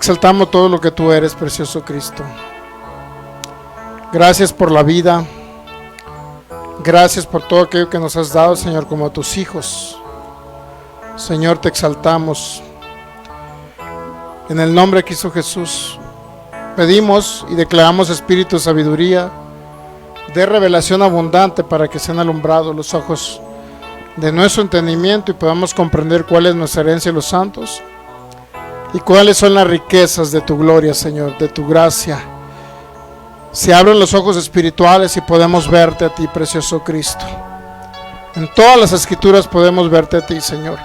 Exaltamos todo lo que tú eres, precioso Cristo. Gracias por la vida. Gracias por todo aquello que nos has dado, Señor, como a tus hijos. Señor, te exaltamos. En el nombre de Cristo Jesús, pedimos y declaramos espíritu de sabiduría, de revelación abundante, para que sean alumbrados los ojos de nuestro entendimiento y podamos comprender cuál es nuestra herencia de los santos y cuáles son las riquezas de tu gloria, Señor, de tu gracia. Se abren los ojos espirituales y podemos verte a ti, precioso Cristo. En todas las escrituras podemos verte a ti, Señor.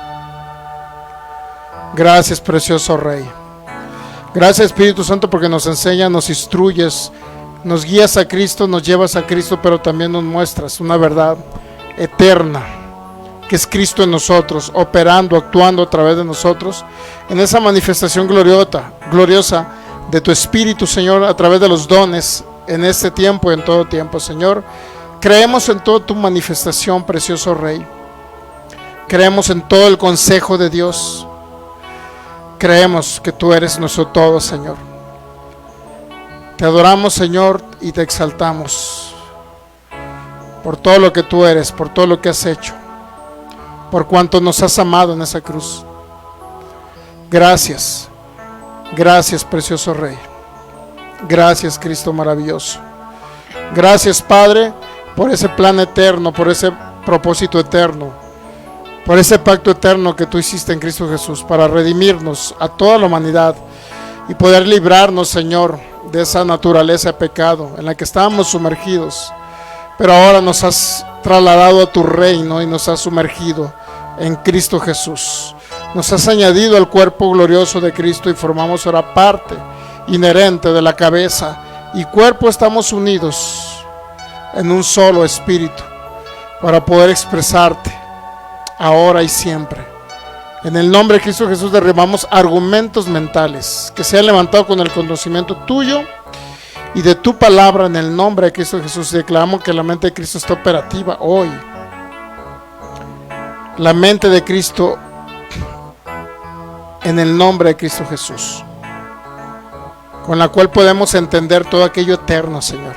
Gracias, precioso Rey. Gracias, Espíritu Santo, porque nos enseñas, nos instruyes, nos guías a Cristo, nos llevas a Cristo, pero también nos muestras una verdad eterna, que es Cristo en nosotros, operando, actuando a través de nosotros, en esa manifestación gloriosa de tu Espíritu, Señor, a través de los dones, en este tiempo y en todo tiempo, Señor. Creemos en toda tu manifestación, precioso Rey. Creemos en todo el consejo de Dios. Creemos que tú eres nuestro todo, Señor. Te adoramos, Señor, y te exaltamos por todo lo que tú eres, por todo lo que has hecho, por cuanto nos has amado en esa cruz. Gracias, gracias, precioso Rey. Gracias, Cristo maravilloso. Gracias, Padre, por ese plan eterno, por ese propósito eterno, por ese pacto eterno que tú hiciste en Cristo Jesús para redimirnos a toda la humanidad y poder librarnos, Señor, de esa naturaleza de pecado en la que estábamos sumergidos, pero ahora nos has trasladado a tu reino y nos has sumergido en Cristo Jesús. Nos has añadido al cuerpo glorioso de Cristo y formamos ahora parte inherente de la cabeza y cuerpo. Estamos unidos en un solo espíritu para poder expresarte ahora y siempre. En el nombre de Cristo Jesús derribamos argumentos mentales que se han levantado con el conocimiento tuyo y de tu palabra. En el nombre de Cristo Jesús declaramos que la mente de Cristo está operativa hoy. La mente de Cristo, en el nombre de Cristo Jesús, con la cual podemos entender todo aquello eterno, Señor.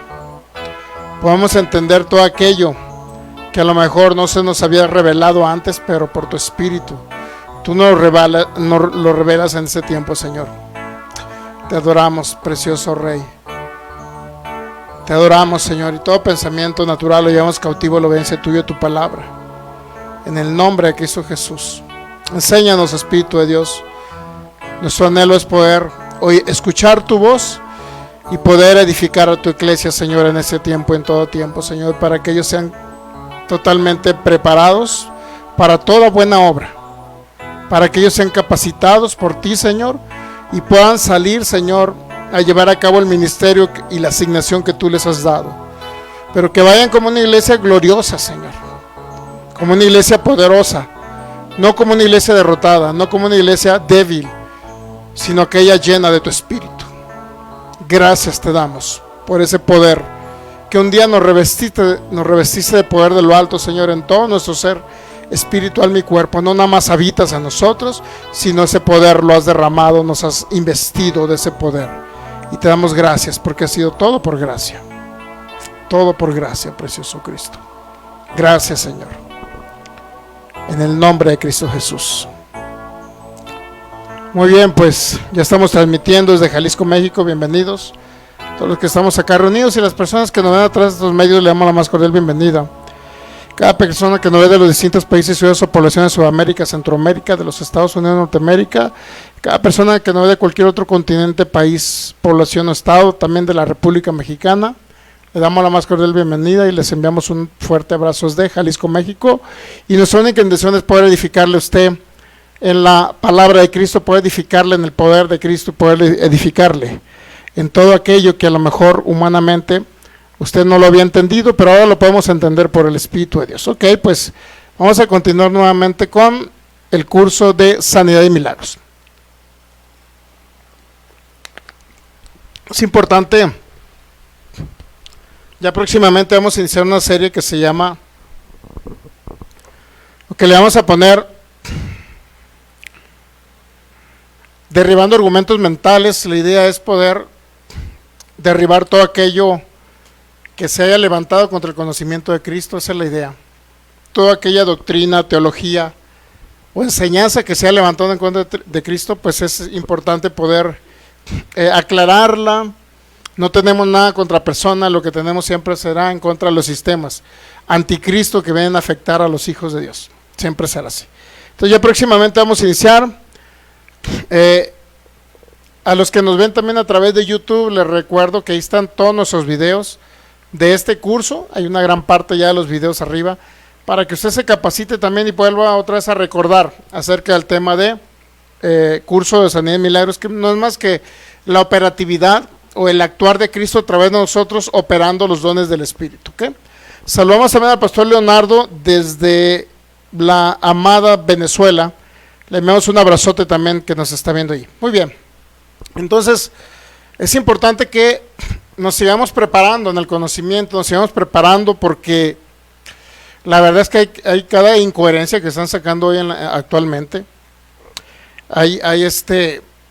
Podemos entender todo aquello que a lo mejor no se nos había revelado antes, pero por tu Espíritu tú nos lo revelas en ese tiempo, Señor. Te adoramos, precioso Rey. Te adoramos, Señor, y todo pensamiento natural lo llevamos cautivo a la obediencia tuya, tu palabra. En el nombre de Cristo Jesús. Enséñanos, Espíritu de Dios. Nuestro anhelo es poder hoy escuchar tu voz y poder edificar a tu iglesia, Señor, en ese tiempo, en todo tiempo, Señor, para que ellos sean totalmente preparados para toda buena obra, para que ellos sean capacitados por ti, Señor, y puedan salir, Señor, a llevar a cabo el ministerio y la asignación que tú les has dado, pero que vayan como una iglesia gloriosa, Señor, como una iglesia poderosa, no como una iglesia derrotada, no como una iglesia débil, sino aquella llena de tu Espíritu. Gracias te damos por ese poder que un día nos revestiste de poder de lo alto, Señor, en todo nuestro ser espiritual, mi cuerpo. No nada más habitas en nosotros, sino ese poder lo has derramado, nos has investido de ese poder. Y te damos gracias porque ha sido todo por gracia. Todo por gracia, precioso Cristo. Gracias, Señor. En el nombre de Cristo Jesús. Muy bien, pues ya estamos transmitiendo desde Jalisco, México. Bienvenidos todos los que estamos acá reunidos y las personas que nos ven atrás de estos medios. Le damos la más cordial bienvenida. Cada persona que nos ve de los distintos países, ciudades o poblaciones de Sudamérica, Centroamérica, de los Estados Unidos, Norteamérica, cada persona que nos ve de cualquier otro continente, país, población o estado, también de la República Mexicana, le damos la más cordial bienvenida y les enviamos un fuerte abrazo desde Jalisco, México. Y nuestra única intención es poder edificarle a usted en la palabra de Cristo, poder edificarle en el poder de Cristo, poder edificarle en todo aquello que a lo mejor humanamente usted no lo había entendido, pero ahora lo podemos entender por el Espíritu de Dios. Ok, pues vamos a continuar nuevamente con el curso de Sanidad y Milagros. Es importante, ya próximamente vamos a iniciar una serie que se llama, lo que le vamos a poner, derribando argumentos mentales. La idea es poder derribar todo aquello que se haya levantado contra el conocimiento de Cristo. Esa es la idea. Toda aquella doctrina, teología o enseñanza que se haya levantado en contra de Cristo, pues es importante poder aclararla. No tenemos nada contra personas, lo que tenemos siempre será en contra de los sistemas anticristo que vienen a afectar a los hijos de Dios. Siempre será así. Entonces ya próximamente vamos a iniciar. A los que nos ven también a través de YouTube, les recuerdo que ahí están todos nuestros videos de este curso. Hay una gran parte ya de los videos arriba, para que usted se capacite también y vuelva otra vez a recordar acerca del tema de curso de sanidad y milagros, que no es más que la operatividad o el actuar de Cristo a través de nosotros, operando los dones del Espíritu. ¿Okay? Saludamos también al pastor Leonardo desde la amada Venezuela. Le enviamos un abrazote también, que nos está viendo ahí. Muy bien. Entonces, es importante que nos sigamos preparando en el conocimiento, nos sigamos preparando, porque la verdad es que hay cada incoherencia que están sacando hoy actualmente. Hay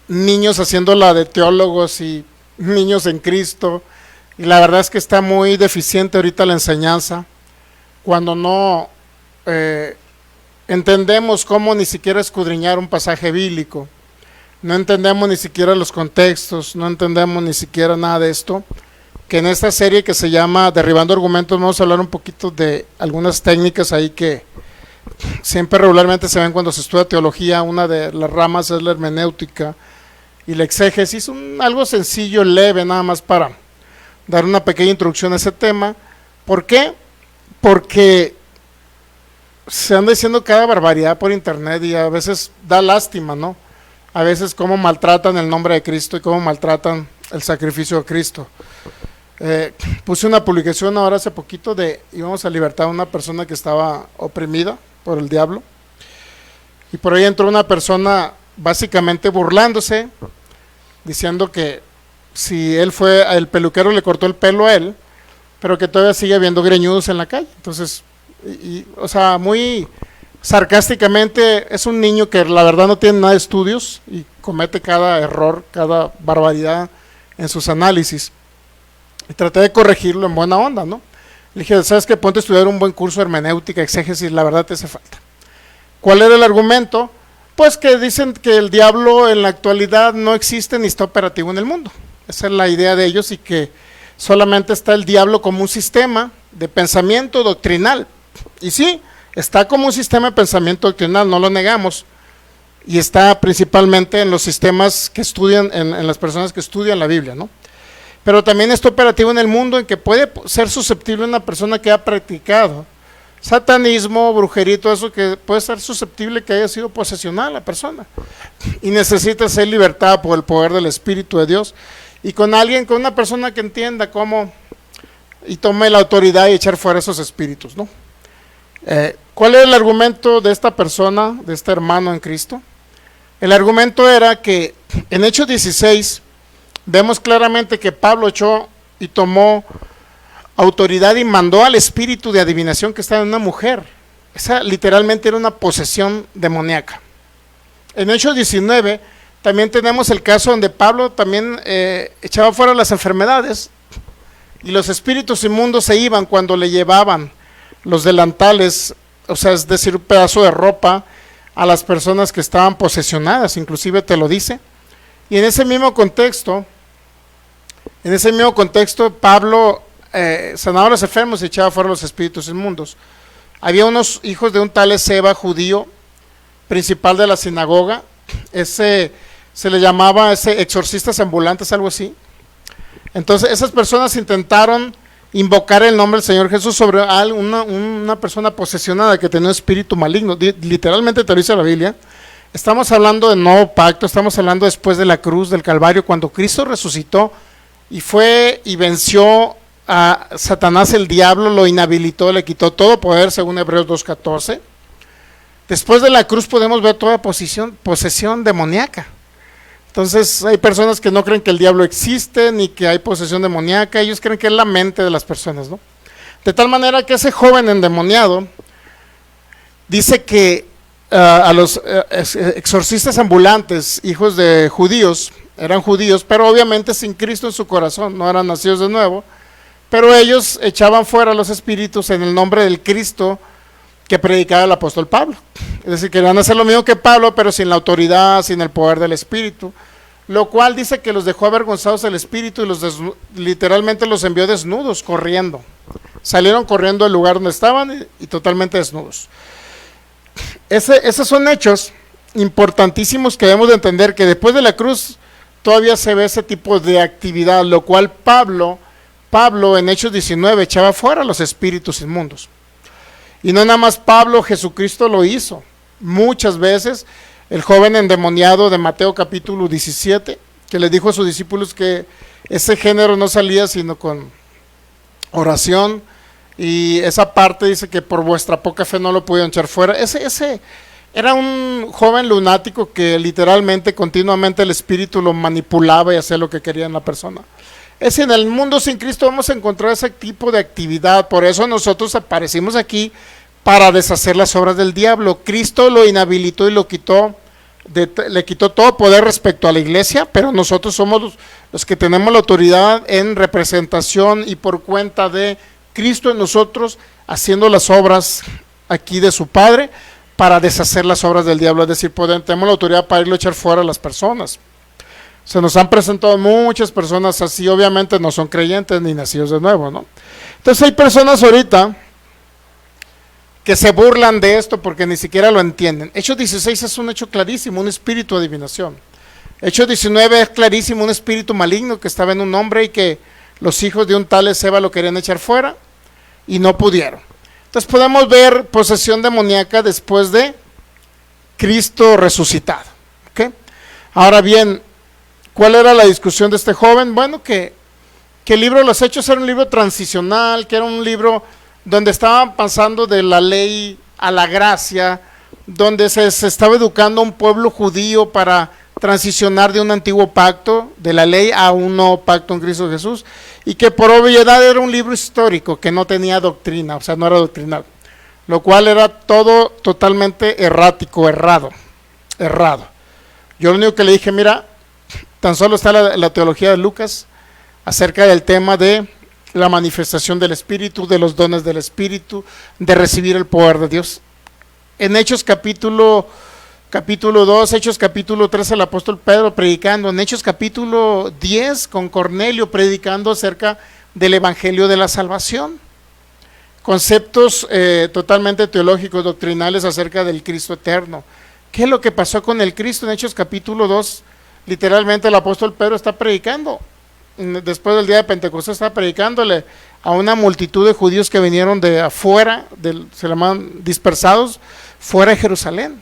niños haciéndola de teólogos y niños en Cristo, y la verdad es que está muy deficiente ahorita la enseñanza, cuando no entendemos cómo ni siquiera escudriñar un pasaje bíblico, no entendemos ni siquiera los contextos, no entendemos ni siquiera nada de esto. Que en esta serie que se llama Derribando Argumentos vamos a hablar un poquito de algunas técnicas ahí que siempre regularmente se ven cuando se estudia teología. Una de las ramas es la hermenéutica y la exégesis, algo sencillo, leve, nada más para dar una pequeña introducción a ese tema. ¿Por qué? Porque se anda diciendo cada barbaridad por internet y a veces da lástima, ¿no? A veces cómo maltratan el nombre de Cristo y cómo maltratan el sacrificio de Cristo. Puse una publicación ahora hace poquito de íbamos a libertar a una persona que estaba oprimida por el diablo, y por ahí entró una persona básicamente burlándose, diciendo que si él fue, el peluquero le cortó el pelo a él, pero que todavía sigue habiendo greñudos en la calle. Entonces, o sea, muy sarcásticamente, es un niño que la verdad no tiene nada de estudios y comete cada error, cada barbaridad en sus análisis. Y traté de corregirlo en buena onda, ¿no? Le dije, ¿sabes qué? Ponte a estudiar un buen curso de hermenéutica, exégesis, la verdad te hace falta. ¿Cuál era el argumento? Pues que dicen que el diablo en la actualidad no existe ni está operativo en el mundo. Esa es la idea de ellos, y que solamente está el diablo como un sistema de pensamiento doctrinal. Y sí, está como un sistema de pensamiento doctrinal, no lo negamos. Y está principalmente en los sistemas que estudian, en las personas que estudian la Biblia, ¿no? Pero también está operativo en el mundo, en que puede ser susceptible una persona que ha practicado satanismo, brujería y todo eso, que puede ser susceptible que haya sido posesionada la persona y necesita ser libertada por el poder del Espíritu de Dios, y con una persona que entienda cómo y tome la autoridad y echar fuera esos espíritus, ¿no? ¿Cuál era el argumento de esta persona, de este hermano en Cristo? El argumento era que en Hechos 16 vemos claramente que Pablo echó y tomó autoridad y mandó al espíritu de adivinación que estaba en una mujer. Esa literalmente era una posesión demoníaca. En Hechos 19 también tenemos el caso donde Pablo también echaba fuera las enfermedades, y los espíritus inmundos se iban cuando le llevaban los delantales, o sea, es decir, un pedazo de ropa a las personas que estaban posesionadas, inclusive te lo dice. Y en ese mismo contexto, Pablo sanaba a los enfermos y echaba fuera los espíritus inmundos. Había unos hijos de un tal Esceva, judío, principal de la sinagoga. Ese se le llamaba exorcistas ambulantes, algo así. Entonces esas personas intentaron invocar el nombre del Señor Jesús sobre una persona posesionada que tenía un espíritu maligno. Literalmente te lo dice la Biblia. Estamos hablando del nuevo pacto, estamos hablando después de la cruz del Calvario, cuando Cristo resucitó y fue y venció a Satanás, el diablo, lo inhabilitó, le quitó todo poder, según Hebreos 2:14. Después de la cruz podemos ver toda posesión demoníaca. Entonces hay personas que no creen que el diablo existe ni que hay posesión demoníaca, ellos creen que es la mente de las personas, ¿no? De tal manera que ese joven endemoniado dice que a los exorcistas ambulantes, hijos de judíos, eran judíos, pero obviamente sin Cristo en su corazón, no eran nacidos de nuevo, pero ellos echaban fuera los espíritus en el nombre del Cristo que predicaba el apóstol Pablo. Es decir, querían hacer lo mismo que Pablo, pero sin la autoridad, sin el poder del Espíritu, lo cual dice que los dejó avergonzados del Espíritu y literalmente los envió desnudos, corriendo. Salieron corriendo del lugar donde estaban y totalmente desnudos. Esos son hechos importantísimos que debemos de entender, que después de la cruz todavía se ve ese tipo de actividad, lo cual Pablo en Hechos 19 echaba fuera los espíritus inmundos. Y no nada más Pablo, Jesucristo lo hizo. Muchas veces el joven endemoniado de Mateo capítulo 17, que le dijo a sus discípulos que ese género no salía sino con oración, y esa parte dice que por vuestra poca fe no lo pudieron echar fuera. Ese era un joven lunático que literalmente, continuamente el espíritu lo manipulaba y hacía lo que quería en la persona. En el mundo sin Cristo vamos a encontrar ese tipo de actividad. Por eso nosotros aparecimos aquí para deshacer las obras del diablo. Cristo lo inhabilitó y le quitó todo poder respecto a la iglesia, pero nosotros somos los que tenemos la autoridad en representación y por cuenta de Cristo en nosotros, haciendo las obras aquí de su Padre para deshacer las obras del diablo. Es decir, tenemos la autoridad para irlo a echar fuera a las personas. Se nos han presentado muchas personas así, obviamente no son creyentes ni nacidos de nuevo, ¿no? Entonces hay personas ahorita que se burlan de esto porque ni siquiera lo entienden. Hechos 16 es un hecho clarísimo, un espíritu de adivinación. Hechos 19 es clarísimo, un espíritu maligno que estaba en un hombre y que los hijos de un tal Ezeba lo querían echar fuera y no pudieron. Entonces podemos ver posesión demoníaca después de Cristo resucitado, ¿okay? Ahora bien, ¿cuál era la discusión de este joven? Bueno, que el libro de los Hechos era un libro transicional, que era un libro donde estaban pasando de la ley a la gracia, donde se estaba educando a un pueblo judío para transicionar de un antiguo pacto de la ley a un nuevo pacto en Cristo Jesús, y que por obviedad era un libro histórico que no tenía doctrina, o sea, no era doctrinal, lo cual era todo totalmente errático, errado. Yo lo único que le dije, mira, tan solo está la teología de Lucas acerca del tema de la manifestación del Espíritu, de los dones del Espíritu, de recibir el poder de Dios. En Hechos capítulo 2, Hechos capítulo 3, el apóstol Pedro predicando, en Hechos capítulo 10 con Cornelio predicando acerca del evangelio de la salvación, conceptos totalmente teológicos, doctrinales acerca del Cristo eterno. ¿Qué es lo que pasó con el Cristo? En Hechos capítulo 2, literalmente el apóstol Pedro está predicando, después del día de Pentecostés está predicándole a una multitud de judíos que vinieron de afuera, se llaman dispersados, fuera de Jerusalén.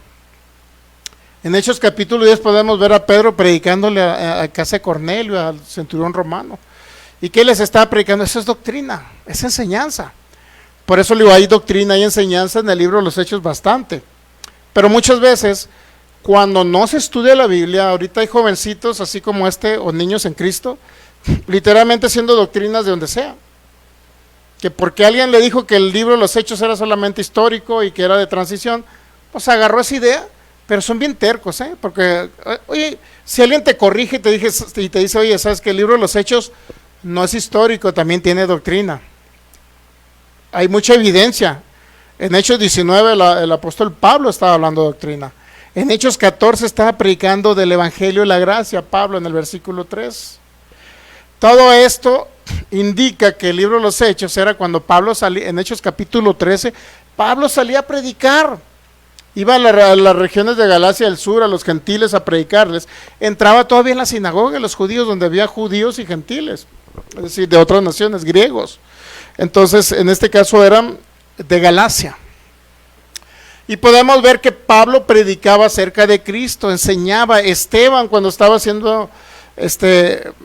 En Hechos capítulo 10 podemos ver a Pedro predicándole a casa de Cornelio, al centurión romano. ¿Y qué les estaba predicando? Eso es doctrina, es enseñanza. Por eso le digo, hay doctrina y enseñanza en el libro de los Hechos bastante. Pero muchas veces, cuando no se estudia la Biblia, ahorita hay jovencitos así como o niños en Cristo, literalmente haciendo doctrinas de donde sea. Que porque alguien le dijo que el libro de los Hechos era solamente histórico y que era de transición, pues agarró esa idea. Pero son bien tercos, porque, oye, si alguien te corrige y te dice, oye, ¿sabes que el libro de los Hechos no es histórico, también tiene doctrina? Hay mucha evidencia. En Hechos 19 el apóstol Pablo estaba hablando de doctrina. En Hechos 14 estaba predicando del evangelio y la gracia, Pablo en el versículo 3. Todo esto indica que el libro de los Hechos era cuando Pablo salía, en Hechos capítulo 13, Pablo salía a predicar. Iba a las regiones de Galacia del Sur, a los gentiles a predicarles. Entraba todavía en la sinagoga de los judíos, donde había judíos y gentiles, es decir, de otras naciones, griegos. Entonces, en este caso eran de Galacia. Y podemos ver que Pablo predicaba acerca de Cristo, enseñaba. Esteban, cuando estaba siendo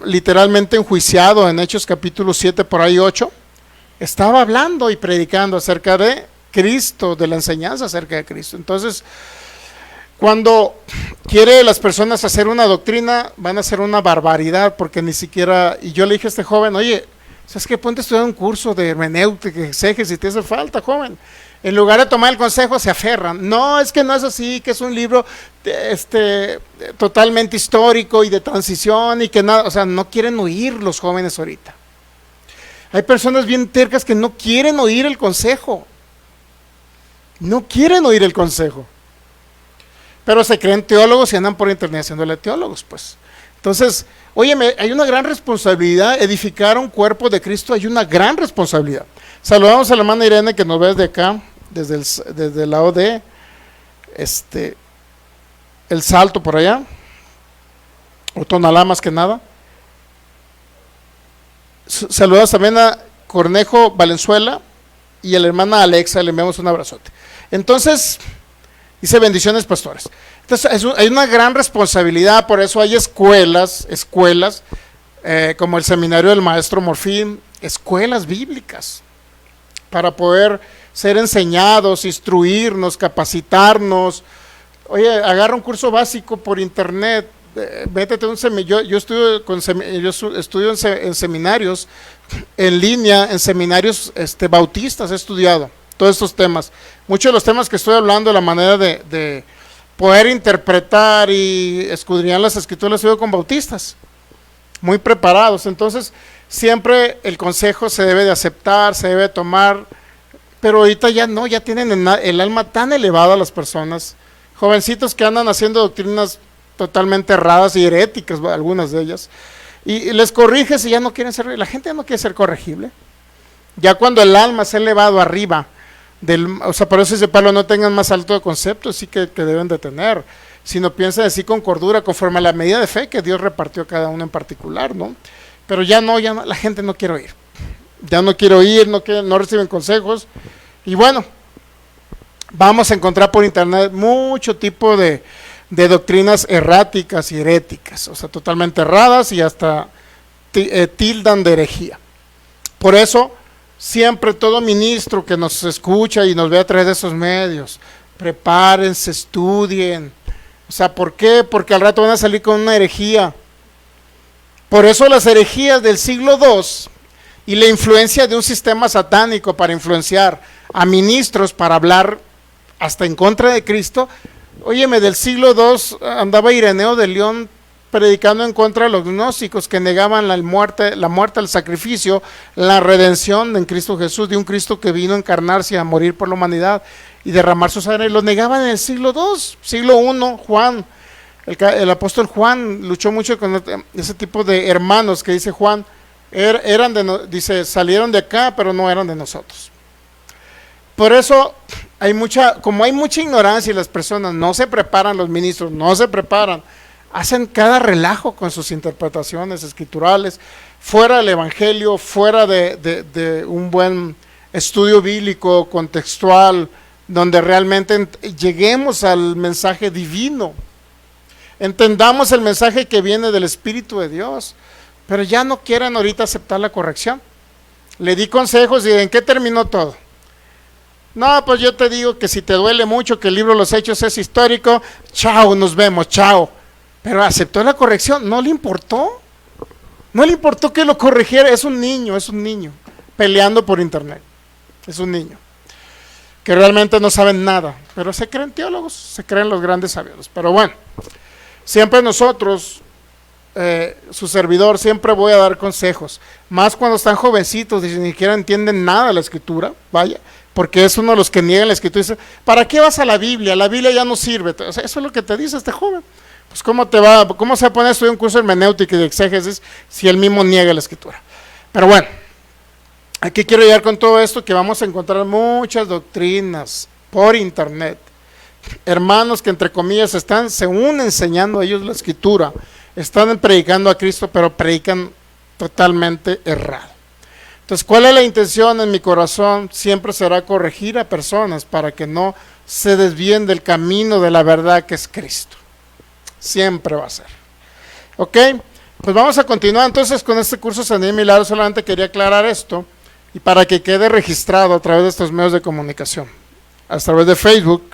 literalmente enjuiciado en Hechos capítulo 7, por ahí 8, estaba hablando y predicando acerca de Cristo, de la enseñanza acerca de Cristo. Entonces, cuando quiere las personas hacer una doctrina, van a hacer una barbaridad, porque ni siquiera, y yo le dije a este joven, oye, ¿sabes qué? Ponte a estudiar un curso de hermenéutica, exégesis, si te hace falta, joven. En lugar de tomar el consejo, se aferran. No, es que no es así, que es un libro totalmente histórico y de transición y que nada, o sea, no quieren oír los jóvenes ahorita. Hay personas bien tercas que no quieren oír el consejo. No quieren oír el consejo. Pero se creen teólogos y andan por internet haciéndole teólogos, pues. Entonces, óyeme, hay una gran responsabilidad. Edificar un cuerpo de Cristo, hay una gran responsabilidad. Saludamos a la hermana Irene que nos ve desde acá, desde el lado de El Salto por allá, o Tonalá más que nada. Saludamos también a Cornejo Valenzuela y a la hermana Alexa, le enviamos un abrazote. Entonces, dice bendiciones pastores. Entonces hay una gran responsabilidad, por eso hay escuelas como el seminario del maestro Morfín, escuelas bíblicas, para poder ser enseñados, instruirnos, capacitarnos. Oye, agarra un curso básico por internet, métete un seminario. Yo estudio en seminarios en línea, en seminarios bautistas he estudiado todos estos temas. Muchos de los temas que estoy hablando, la manera de poder interpretar y escudriñar las escrituras, estudio con bautistas, muy preparados. Entonces, siempre el consejo se debe de aceptar, se debe de tomar, pero ahorita ya no, ya tienen el alma tan elevada las personas, jovencitos que andan haciendo doctrinas totalmente erradas y heréticas, algunas de ellas, y les corriges y ya no quieren ser, la gente ya no quiere ser corregible. Ya cuando el alma se ha elevado arriba, o sea, por eso dice Pablo, no tengan más alto concepto, sí que deben de tener, sino piensen así con cordura, conforme a la medida de fe que Dios repartió a cada uno en particular, ¿no? Pero ya no, la gente no quiere oír, ya no quiere oír, no reciben consejos, y bueno, vamos a encontrar por internet mucho tipo de doctrinas erráticas y heréticas, o sea, totalmente erradas y hasta tildan de herejía. Por eso, siempre todo ministro que nos escucha y nos ve a través de esos medios, prepárense, estudien. O sea, ¿por qué? Porque al rato van a salir con una herejía. Por eso las herejías del siglo II y la influencia de un sistema satánico para influenciar a ministros para hablar hasta en contra de Cristo. Óyeme, del siglo II andaba Ireneo de León predicando en contra de los gnósticos que negaban la muerte al sacrificio, la redención en Cristo Jesús, de un Cristo que vino a encarnarse y a morir por la humanidad y derramar su sangre. Lo negaban en el siglo II, siglo I, Juan, el apóstol Juan luchó mucho con ese tipo de hermanos que dice Juan, dice, salieron de acá, pero no eran de nosotros. Por eso como hay mucha ignorancia y las personas no se preparan, los ministros no se preparan, hacen cada relajo con sus interpretaciones escriturales, fuera del evangelio, fuera de un buen estudio bíblico, contextual, donde realmente lleguemos al mensaje divino, entendamos el mensaje que viene del Espíritu de Dios, pero ya no quieren ahorita aceptar la corrección. Le di consejos y ¿en qué terminó todo? No, pues yo te digo que si te duele mucho que el libro de los Hechos es histórico, chao, nos vemos, chao. Pero aceptó la corrección, no le importó que lo corrigiera. Es un niño peleando por internet, es un niño que realmente no saben nada, pero se creen teólogos, se creen los grandes sabios. Pero bueno, siempre nosotros, su servidor, siempre voy a dar consejos, más cuando están jovencitos y ni siquiera entienden nada de la escritura, vaya, porque es uno de los que niegan la escritura y dice, ¿para qué vas a la Biblia? La Biblia ya no sirve. O sea, eso es lo que te dice este joven. Pues ¿cómo se va a poner a estudiar un curso de hermenéutica y de exégesis si él mismo niega la escritura? Pero bueno, aquí quiero llegar con todo esto, que vamos a encontrar muchas doctrinas por internet, hermanos que entre comillas están según enseñando a ellos la escritura, están predicando a Cristo, pero predican totalmente errado. Entonces, ¿cuál es la intención en mi corazón? Siempre será corregir a personas para que no se desvíen del camino de la verdad que es Cristo. Siempre va a ser. Ok, pues vamos a continuar entonces con este curso Sanidad y Milagros. Solamente quería aclarar esto y para que quede registrado a través de estos medios de comunicación, a través de Facebook.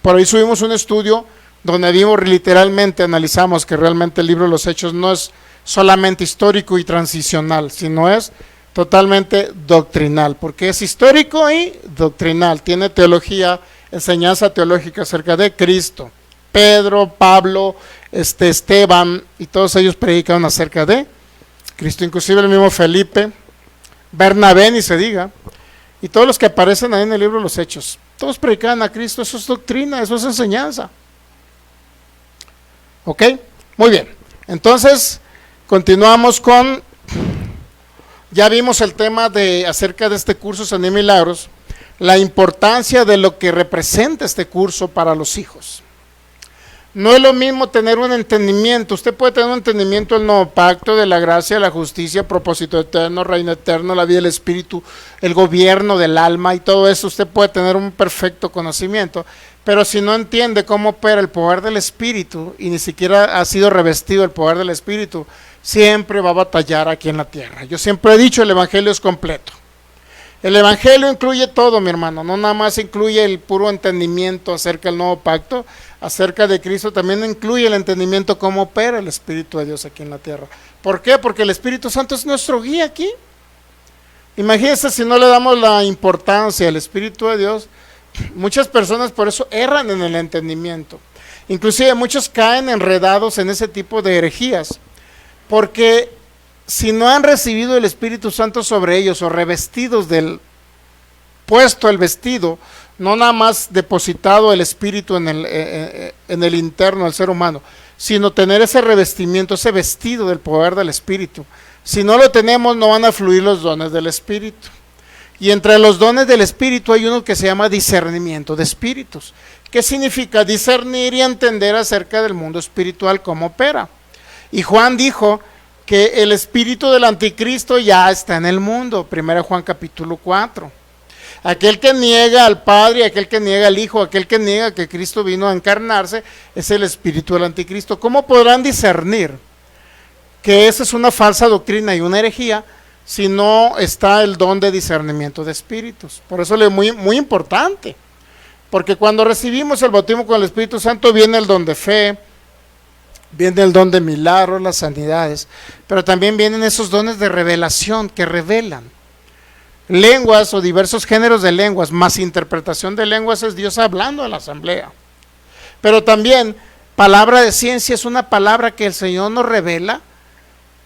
Por ahí subimos un estudio donde vimos literalmente, analizamos que realmente el libro de los Hechos no es solamente histórico y transicional, sino es totalmente doctrinal, porque es histórico y doctrinal, tiene teología, enseñanza teológica acerca de Cristo. Pedro, Pablo, Esteban y todos ellos predicaron acerca de Cristo, inclusive el mismo Felipe, Bernabé ni se diga, y todos los que aparecen ahí en el libro de los Hechos, todos predicaban a Cristo. Eso es doctrina, eso es enseñanza. ¿Ok? Muy bien, entonces continuamos con, ya vimos el tema acerca de este curso Sanidad y Milagros, la importancia de lo que representa este curso para los hijos. No es lo mismo tener un entendimiento. Usted puede tener un entendimiento del nuevo pacto, de la gracia, la justicia, propósito eterno, reino eterno, la vida del espíritu, el gobierno del alma y todo eso. Usted puede tener un perfecto conocimiento, pero si no entiende cómo opera el poder del espíritu y ni siquiera ha sido revestido el poder del espíritu, siempre va a batallar aquí en la tierra. Yo siempre he dicho, el evangelio es completo. El evangelio incluye todo, mi hermano, no nada más incluye el puro entendimiento acerca del nuevo pacto, acerca de Cristo, también incluye el entendimiento cómo opera el Espíritu de Dios aquí en la tierra. ¿Por qué? Porque el Espíritu Santo es nuestro guía aquí. Imagínense si no le damos la importancia al Espíritu de Dios, muchas personas por eso erran en el entendimiento. Inclusive muchos caen enredados en ese tipo de herejías, porque si no han recibido el Espíritu Santo sobre ellos o revestidos del puesto el vestido, no nada más depositado el Espíritu en el interno del ser humano, sino tener ese revestimiento, ese vestido del poder del Espíritu. Si no lo tenemos, no van a fluir los dones del Espíritu. Y entre los dones del Espíritu hay uno que se llama discernimiento de espíritus. ¿Qué significa? Discernir y entender acerca del mundo espiritual, cómo opera. Y Juan dijo que el espíritu del anticristo ya está en el mundo, 1 Juan capítulo 4. Aquel que niega al Padre, aquel que niega al Hijo, aquel que niega que Cristo vino a encarnarse, es el espíritu del anticristo. ¿Cómo podrán discernir que esa es una falsa doctrina y una herejía si no está el don de discernimiento de espíritus? Por eso es muy, muy importante, porque cuando recibimos el bautismo con el Espíritu Santo viene el don de fe, viene el don de milagros, las sanidades, pero también vienen esos dones de revelación que revelan. Lenguas o diversos géneros de lenguas, más interpretación de lenguas es Dios hablando a la asamblea. Pero también palabra de ciencia es una palabra que el Señor nos revela.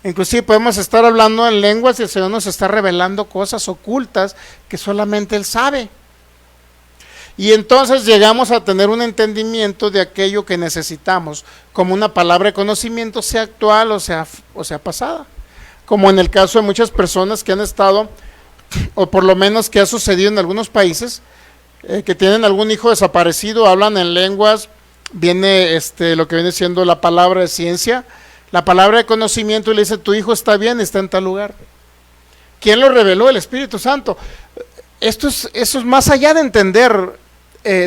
Inclusive podemos estar hablando en lenguas y el Señor nos está revelando cosas ocultas que solamente Él sabe. Y entonces llegamos a tener un entendimiento de aquello que necesitamos, como una palabra de conocimiento, sea actual o sea pasada. Como en el caso de muchas personas que han estado, o por lo menos que ha sucedido en algunos países, que tienen algún hijo desaparecido, hablan en lenguas, viene lo que viene siendo la palabra de ciencia, la palabra de conocimiento, y le dice, tu hijo está bien, está en tal lugar. ¿Quién lo reveló? El Espíritu Santo. Eso es más allá de entender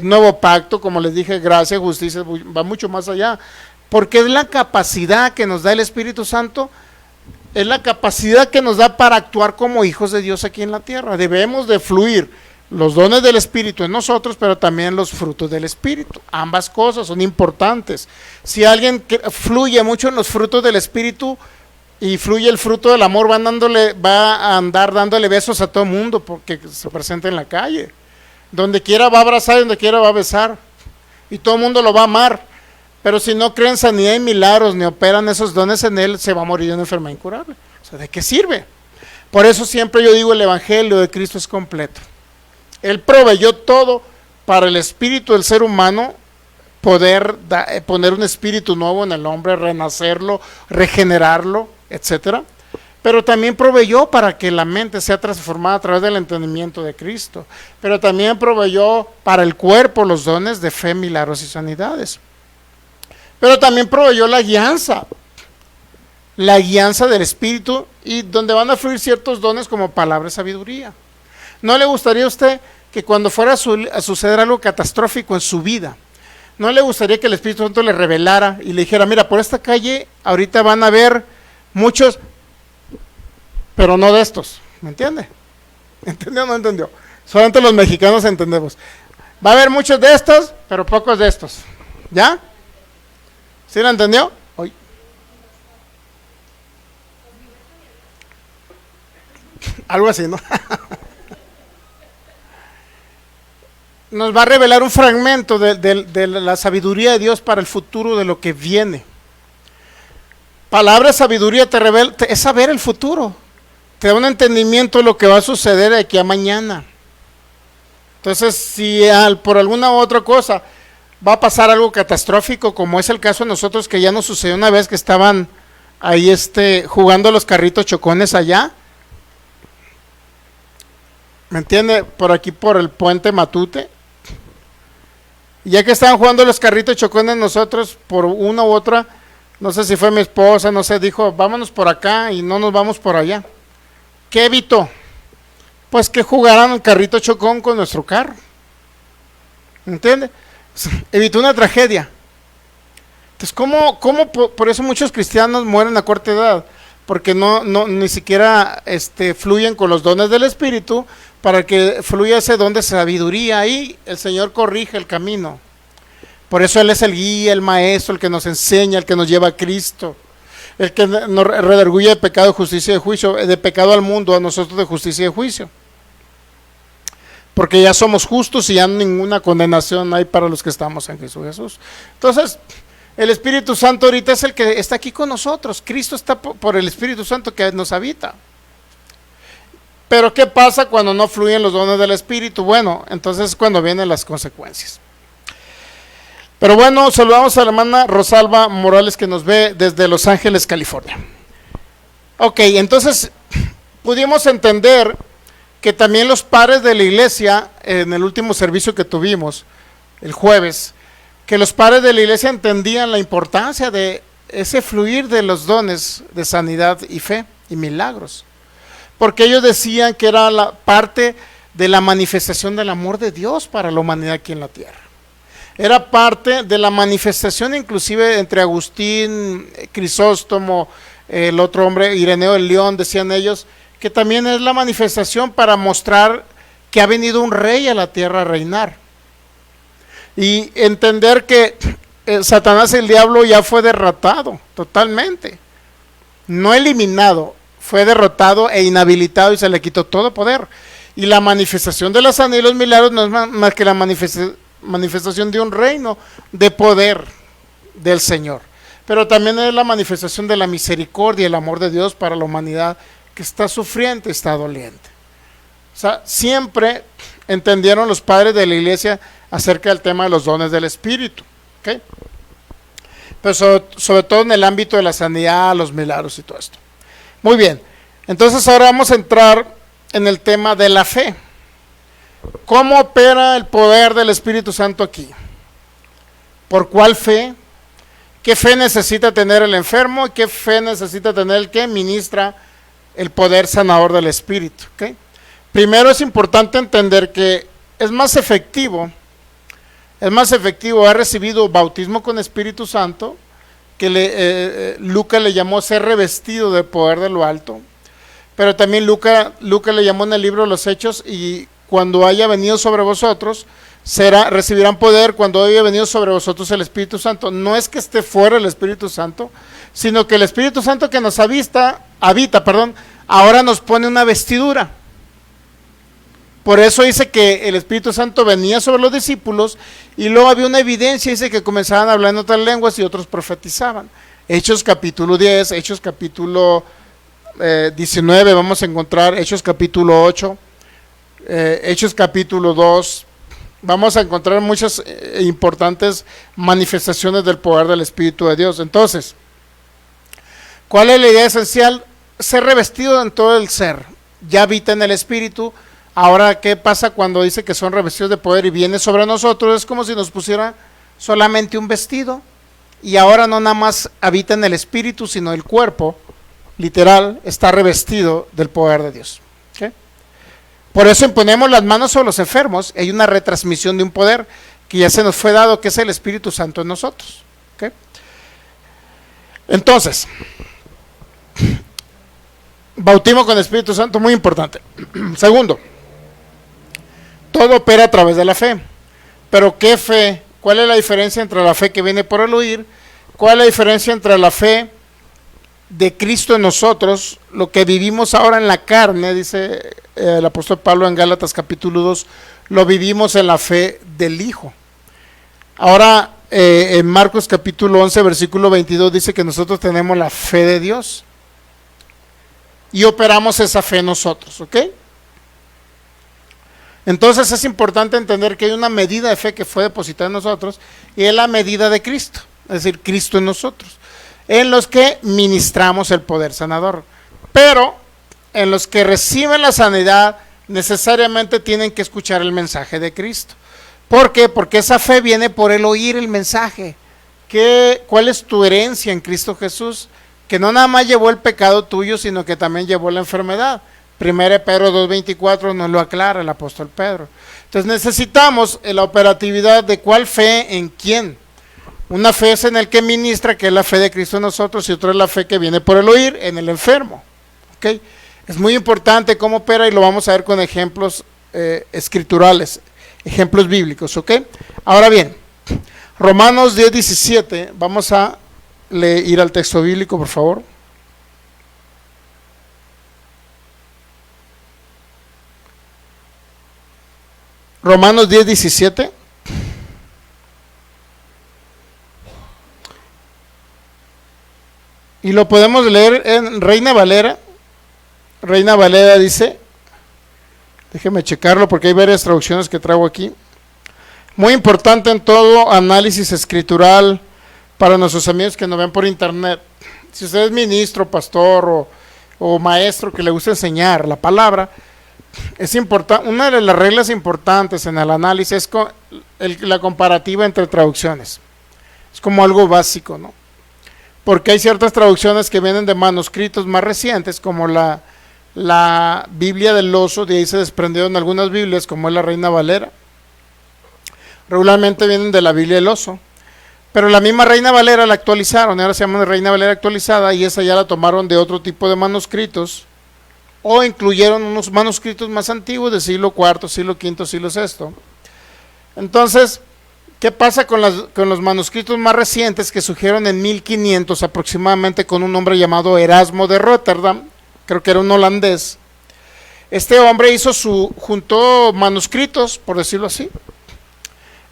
nuevo pacto, como les dije, gracia, justicia, va mucho más allá, porque es la capacidad que nos da el Espíritu Santo, es la capacidad que nos da para actuar como hijos de Dios aquí en la tierra. Debemos de fluir los dones del Espíritu en nosotros, pero también los frutos del Espíritu. Ambas cosas son importantes. Si alguien fluye mucho en los frutos del Espíritu y fluye el fruto del amor, va a andar dándole besos a todo el mundo porque se presenta en la calle. Donde quiera va a abrazar y donde quiera va a besar. Y todo el mundo lo va a amar. Pero si no creen sanidad y milagros, ni operan esos dones en él, se va a morir de una enfermedad incurable. O sea, ¿de qué sirve? Por eso siempre yo digo, el evangelio de Cristo es completo. Él proveyó todo para el espíritu del ser humano, poder poner un espíritu nuevo en el hombre, renacerlo, regenerarlo, etcétera. Pero también proveyó para que la mente sea transformada a través del entendimiento de Cristo. Pero también proveyó para el cuerpo los dones de fe, milagros y sanidades. Pero también proveyó la guianza del Espíritu, y donde van a fluir ciertos dones como palabra de sabiduría. ¿No le gustaría a usted que cuando fuera a suceder algo catastrófico en su vida, no le gustaría que el Espíritu Santo le revelara y le dijera, mira, por esta calle ahorita van a haber muchos, pero no de estos? ¿Me entiende? ¿Entendió o no entendió? Solamente los mexicanos entendemos. Va a haber muchos de estos, pero pocos de estos. ¿Ya? ¿Sí lo entendió? Hoy. algo así, ¿no? Nos va a revelar un fragmento de la sabiduría de Dios para el futuro de lo que viene. Palabra sabiduría te revela, es saber el futuro, te da un entendimiento de lo que va a suceder de aquí a mañana. Entonces, si por alguna otra cosa va a pasar algo catastrófico, como es el caso de nosotros, que ya nos sucedió una vez que estaban ahí jugando los carritos chocones allá, ¿me entiende? Por aquí, por el puente Matute. Y ya que estaban jugando los carritos chocones, nosotros, por una u otra, no sé si fue mi esposa, no sé, dijo, vámonos por acá y no nos vamos por allá. ¿Qué evitó? Pues que jugaran el carrito chocón con nuestro carro. ¿Entiende? Evitó una tragedia. Entonces, ¿cómo por eso muchos cristianos mueren a corta edad? Porque ni siquiera fluyen con los dones del Espíritu, para que fluya ese don de sabiduría y el Señor corrige el camino. Por eso Él es el guía, el maestro, el que nos enseña, el que nos lleva a Cristo, el que nos redarguye de pecado, de justicia y de juicio, de pecado al mundo, a nosotros de justicia y de juicio. Porque ya somos justos y ya ninguna condenación hay para los que estamos en Cristo Jesús. Entonces, el Espíritu Santo ahorita es el que está aquí con nosotros. Cristo está por el Espíritu Santo que nos habita. Pero ¿qué pasa cuando no fluyen los dones del Espíritu? Bueno, entonces es cuando vienen las consecuencias. Pero bueno, saludamos a la hermana Rosalba Morales, que nos ve desde Los Ángeles, California. Ok, entonces pudimos entender que también los padres de la iglesia, en el último servicio que tuvimos el jueves, que los padres de la iglesia entendían la importancia de ese fluir de los dones de sanidad y fe y milagros, porque ellos decían que era la parte de la manifestación del amor de Dios para la humanidad aquí en la tierra. Era parte de la manifestación inclusive entre Agustín, Crisóstomo, el otro hombre, Ireneo el León, decían ellos, que también es la manifestación para mostrar que ha venido un rey a la tierra a reinar. Y entender que Satanás, el diablo, ya fue derrotado totalmente, no eliminado, fue derrotado e inhabilitado y se le quitó todo poder. Y la manifestación de la sanidad y los milagros no es más que la manifestación de un reino de poder del Señor. Pero también es la manifestación de la misericordia y el amor de Dios para la humanidad que está sufriente, está doliente. O sea, siempre entendieron los padres de la iglesia acerca del tema de los dones del Espíritu, ¿okay? Pero sobre todo en el ámbito de la sanidad, los milagros y todo esto. Muy bien, entonces ahora vamos a entrar en el tema de la fe. ¿Cómo opera el poder del Espíritu Santo aquí? ¿Por cuál fe? ¿Qué fe necesita tener el enfermo? ¿Y qué fe necesita tener el que ministra el poder sanador del Espíritu? ¿Okay? Primero es importante entender que es más efectivo, ha recibido bautismo con Espíritu Santo, que Lucas le llamó ser revestido del poder de lo alto, pero también Lucas le llamó en el libro de los Hechos, y cuando haya venido sobre vosotros, recibirán poder cuando haya venido sobre vosotros el Espíritu Santo. No es que esté fuera el Espíritu Santo, sino que el Espíritu Santo que nos habita, ahora nos pone una vestidura. Por eso dice que el Espíritu Santo venía sobre los discípulos y luego había una evidencia, dice que comenzaban a hablar en otras lenguas y otros profetizaban. Hechos capítulo 10, Hechos capítulo 19, vamos a encontrar Hechos capítulo 8, Hechos capítulo 2, vamos a encontrar muchas importantes manifestaciones del poder del Espíritu de Dios. Entonces, ¿cuál es la idea esencial? Ser revestido en todo el ser, ya habita en el Espíritu. Ahora, ¿qué pasa cuando dice que son revestidos de poder y viene sobre nosotros? Es como si nos pusiera solamente un vestido y ahora no nada más habita en el Espíritu, sino el cuerpo, literal, está revestido del poder de Dios. ¿Okay? Por eso imponemos las manos sobre los enfermos. Hay una retransmisión de un poder que ya se nos fue dado, que es el Espíritu Santo en nosotros. ¿Okay? Entonces, bautismo con el Espíritu Santo, muy importante. Segundo, todo opera a través de la fe. Pero ¿qué fe? ¿Cuál es la diferencia entre la fe que viene por el oír? ¿Cuál es la diferencia entre la fe de Cristo en nosotros, lo que vivimos ahora en la carne, dice el apóstol Pablo en Gálatas capítulo 2, lo vivimos en la fe del Hijo. Ahora en Marcos capítulo 11 versículo 22 dice que nosotros tenemos la fe de Dios y operamos esa fe nosotros, ¿ok? Entonces es importante entender que hay una medida de fe que fue depositada en nosotros y es la medida de Cristo, es decir, Cristo en nosotros, en los que ministramos el poder sanador. Pero en los que reciben la sanidad necesariamente tienen que escuchar el mensaje de Cristo. ¿Por qué? Porque esa fe viene por el oír el mensaje. ¿Cuál es tu herencia en Cristo Jesús? Que no nada más llevó el pecado tuyo, sino que también llevó la enfermedad. 1 Pedro 2:24 nos lo aclara el apóstol Pedro. Entonces necesitamos la operatividad de cuál fe en quién. Una fe es en el que ministra, que es la fe de Cristo en nosotros, y otra es la fe que viene por el oír en el enfermo. ¿Okay? Es muy importante cómo opera y lo vamos a ver con ejemplos escriturales, ejemplos bíblicos. ¿Okay? Ahora bien, Romanos 10:17, vamos a ir al texto bíblico, por favor. Romanos 10:17. Y lo podemos leer en Reina Valera. Reina Valera dice, déjeme checarlo porque hay varias traducciones que traigo aquí. Muy importante en todo análisis escritural para nuestros amigos que nos ven por internet. Si usted es ministro, pastor o maestro que le gusta enseñar la palabra, es importante, una de las reglas importantes en el análisis es la comparativa entre traducciones. Es como algo básico, ¿no? Porque hay ciertas traducciones que vienen de manuscritos más recientes, como la Biblia del Oso, de ahí se desprendieron algunas Biblias, como es la Reina Valera. Regularmente vienen de la Biblia del Oso, pero la misma Reina Valera la actualizaron, ahora se llama Reina Valera actualizada, y esa ya la tomaron de otro tipo de manuscritos, o incluyeron unos manuscritos más antiguos del siglo IV, siglo V, siglo VI. Entonces, ¿qué pasa con los manuscritos más recientes que surgieron en 1500 aproximadamente con un hombre llamado Erasmo de Rotterdam? Creo que era un holandés. Este hombre juntó manuscritos, por decirlo así,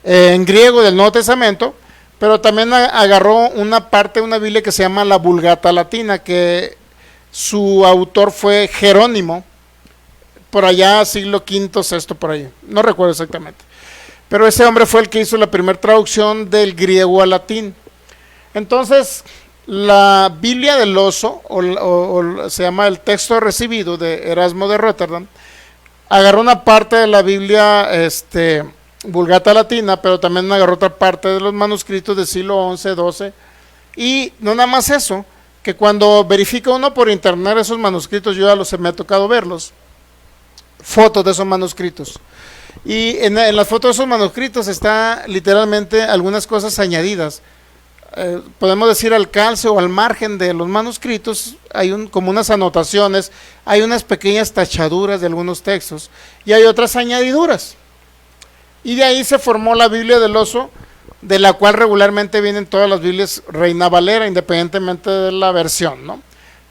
en griego del Nuevo Testamento, pero también agarró una parte de una Biblia que se llama la Vulgata Latina, que su autor fue Jerónimo, por allá siglo V, VI, por ahí, no recuerdo exactamente. Pero ese hombre fue el que hizo la primera traducción del griego al latín. Entonces, la Biblia del Oso, o se llama el texto recibido de Erasmo de Rotterdam, agarró una parte de la Biblia Vulgata Latina, pero también agarró otra parte de los manuscritos del siglo XI, XII. Y no nada más eso, que cuando verifica uno por internet esos manuscritos, yo ya me ha tocado verlos, fotos de esos manuscritos. Y en las fotos de esos manuscritos está literalmente algunas cosas añadidas. Podemos decir al calce o al margen de los manuscritos hay como unas anotaciones, hay unas pequeñas tachaduras de algunos textos y hay otras añadiduras. Y de ahí se formó la Biblia del Oso, de la cual regularmente vienen todas las Biblias Reina Valera, independientemente de la versión, ¿no?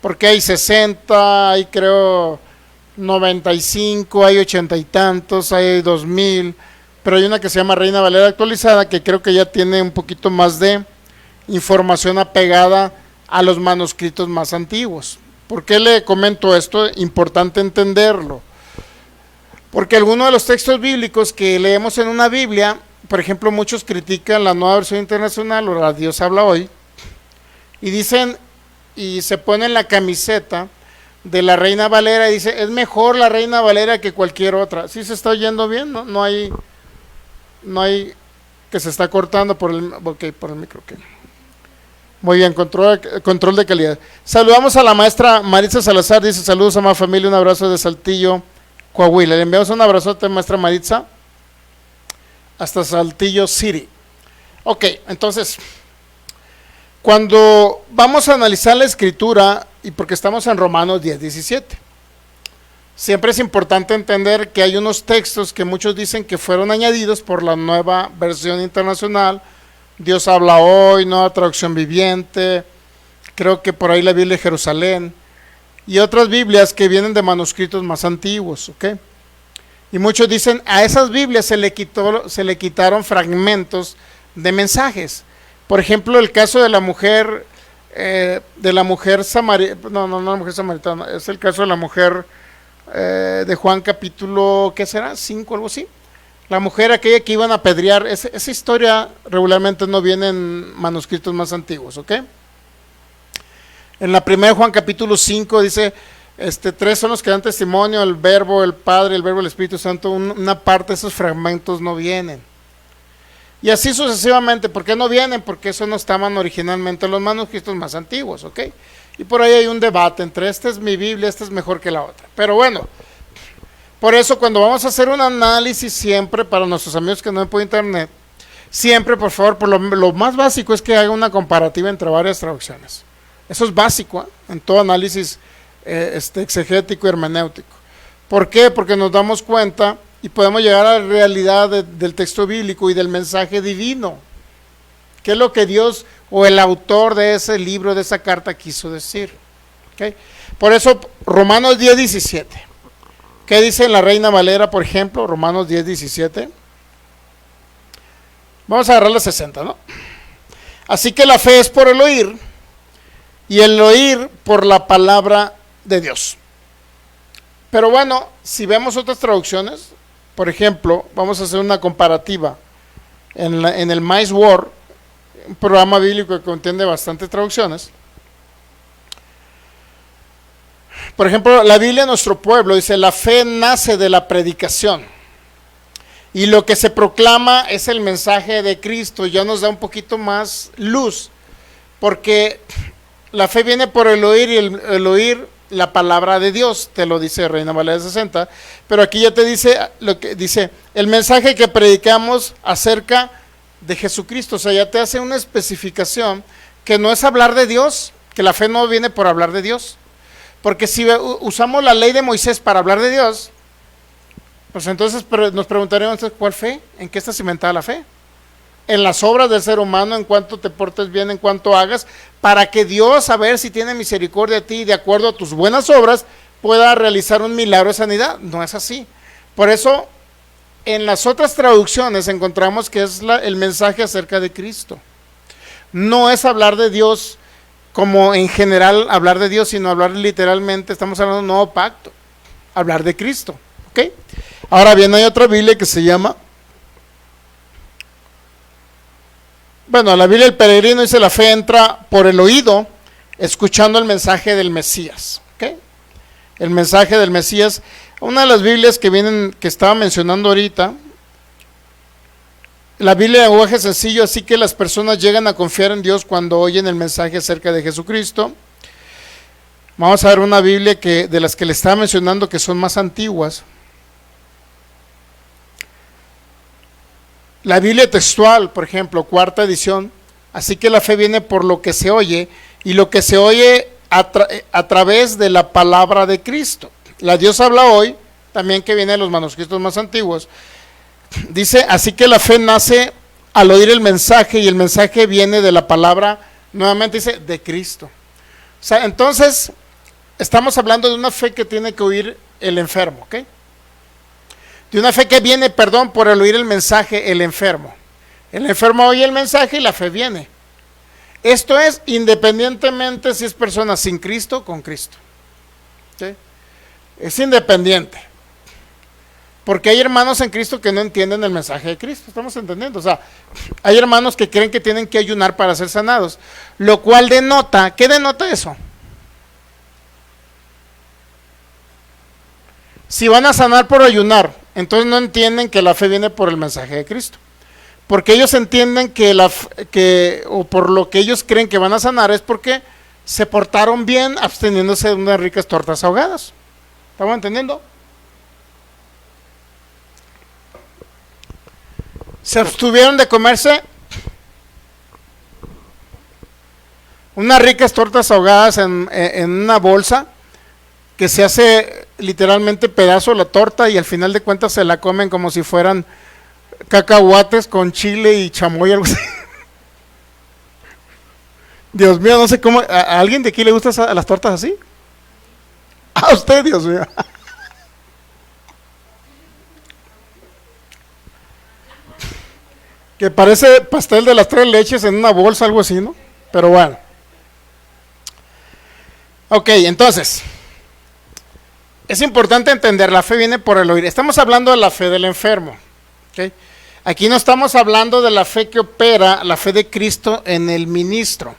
Porque hay 60, hay creo 95, hay 80 y tantos, hay 2000, pero hay una que se llama Reina Valera actualizada, que creo que ya tiene un poquito más de información apegada a los manuscritos más antiguos. ¿Por qué le comento esto? Importante entenderlo. Porque algunos de los textos bíblicos que leemos en una Biblia, por ejemplo, muchos critican la Nueva Versión Internacional o la Dios habla hoy, y dicen, y se ponen la camiseta de la Reina Valera y dice, es mejor la Reina Valera que cualquier otra. ¿Sí se está oyendo bien? No hay que se está cortando por el micro. Okay. Muy bien, control de calidad. Saludamos a la maestra Maritza Salazar, dice, saludos a mi familia, un abrazo de Saltillo, Coahuila. Le enviamos un abrazote, maestra Maritza, hasta Saltillo City. Ok, entonces, cuando vamos a analizar la escritura, y porque estamos en Romanos 10:17, siempre es importante entender que hay unos textos que muchos dicen que fueron añadidos por la Nueva Versión Internacional, Dios habla hoy, Nueva Traducción Viviente, creo que por ahí la Biblia de Jerusalén, y otras Biblias que vienen de manuscritos más antiguos, ¿ok? Y muchos dicen, a esas Biblias se le quitaron fragmentos de mensajes. Por ejemplo, el caso de la mujer samaritana, no la mujer samaritana, es el caso de la mujer de Juan capítulo, ¿qué será? 5, algo así. La mujer aquella que iban a apedrear, esa historia regularmente no viene en manuscritos más antiguos, ¿ok? En la primera Juan capítulo 5 dice, 3 son los que dan testimonio, el verbo, el Padre, el verbo, el Espíritu Santo. Una parte de esos fragmentos no vienen. Y así sucesivamente. ¿Por qué no vienen? Porque eso no estaban originalmente en los manuscritos más antiguos, ¿ok? Y por ahí hay un debate entre esta es mi Biblia, esta es mejor que la otra. Pero bueno, por eso cuando vamos a hacer un análisis siempre, para nuestros amigos que no ven por internet, siempre por favor, por lo más básico es que haga una comparativa entre varias traducciones. Eso es básico, ¿eh? En todo análisis exegético y hermenéutico. ¿Por qué? Porque nos damos cuenta y podemos llegar a la realidad del texto bíblico y del mensaje divino. ¿Qué es lo que Dios o el autor de ese libro, de esa carta quiso decir? ¿Okay? Por eso Romanos 10:17. ¿Qué dice en la Reina Valera, por ejemplo? Romanos 10:17. Vamos a agarrar la 60, ¿no? Así que la fe es por el oír, y el oír por la palabra de Dios. Pero bueno, si vemos otras traducciones, por ejemplo, vamos a hacer una comparativa en el Mais Word, un programa bíblico que contiene bastantes traducciones. Por ejemplo, la Biblia de nuestro pueblo dice, la fe nace de la predicación, y lo que se proclama es el mensaje de Cristo. Ya nos da un poquito más luz, porque la fe viene por el oír, y el oír la palabra de Dios, te lo dice Reina Valera 60, pero aquí ya te dice lo que dice, el mensaje que predicamos acerca de Jesucristo. O sea, ya te hace una especificación que no es hablar de Dios, que la fe no viene por hablar de Dios, porque si usamos la ley de Moisés para hablar de Dios, pues entonces nos preguntaríamos, ¿cuál fe? ¿En qué está cimentada la fe? En las obras del ser humano, en cuanto te portes bien, en cuanto hagas, para que Dios, a ver si tiene misericordia de ti, y de acuerdo a tus buenas obras, pueda realizar un milagro de sanidad. No es así. Por eso, en las otras traducciones encontramos que es el mensaje acerca de Cristo. No es hablar de Dios como en general hablar de Dios, sino hablar literalmente, estamos hablando de un nuevo pacto, hablar de Cristo. ¿Ok? Ahora bien, hay otra Biblia que se llama, bueno, la Biblia del Peregrino dice, la fe entra por el oído, escuchando el mensaje del Mesías. ¿Okay? El mensaje del Mesías. Una de las Biblias que estaba mencionando ahorita, la Biblia de lenguaje sencillo, así que las personas llegan a confiar en Dios cuando oyen el mensaje acerca de Jesucristo. Vamos a ver una Biblia de las que le estaba mencionando que son más antiguas. La Biblia textual, por ejemplo, 4ª edición, así que la fe viene por lo que se oye, y lo que se oye a través de la palabra de Cristo. La Dios habla hoy, también que viene de los manuscritos más antiguos, dice, así que la fe nace al oír el mensaje, y el mensaje viene de la palabra, nuevamente dice, de Cristo. O sea, entonces, estamos hablando de una fe que tiene que oír el enfermo, ¿ok? De una fe que viene, por el oír el mensaje, el enfermo. El enfermo oye el mensaje y la fe viene. Esto es independientemente si es persona sin Cristo o con Cristo. ¿Sí? Es independiente. Porque hay hermanos en Cristo que no entienden el mensaje de Cristo. ¿Estamos entendiendo? O sea, hay hermanos que creen que tienen que ayunar para ser sanados. Lo cual denota, ¿qué denota eso? Si van a sanar por ayunar, entonces no entienden que la fe viene por el mensaje de Cristo. Porque ellos entienden o por lo que ellos creen que van a sanar es porque se portaron bien absteniéndose de unas ricas tortas ahogadas. ¿Estamos entendiendo? Se abstuvieron de comerse unas ricas tortas ahogadas en una bolsa que se hace literalmente pedazo la torta, y al final de cuentas se la comen como si fueran cacahuates con chile y chamoy, algo así. Dios mío, no sé cómo. ¿A alguien de aquí le gustan las tortas así? A usted, Dios mío. Que parece pastel de las 3 leches en una bolsa, algo así, ¿no? Pero bueno. Ok, entonces, es importante entender, la fe viene por el oír. Estamos hablando de la fe del enfermo. ¿Okay? Aquí no estamos hablando de la fe que opera, la fe de Cristo en el ministro.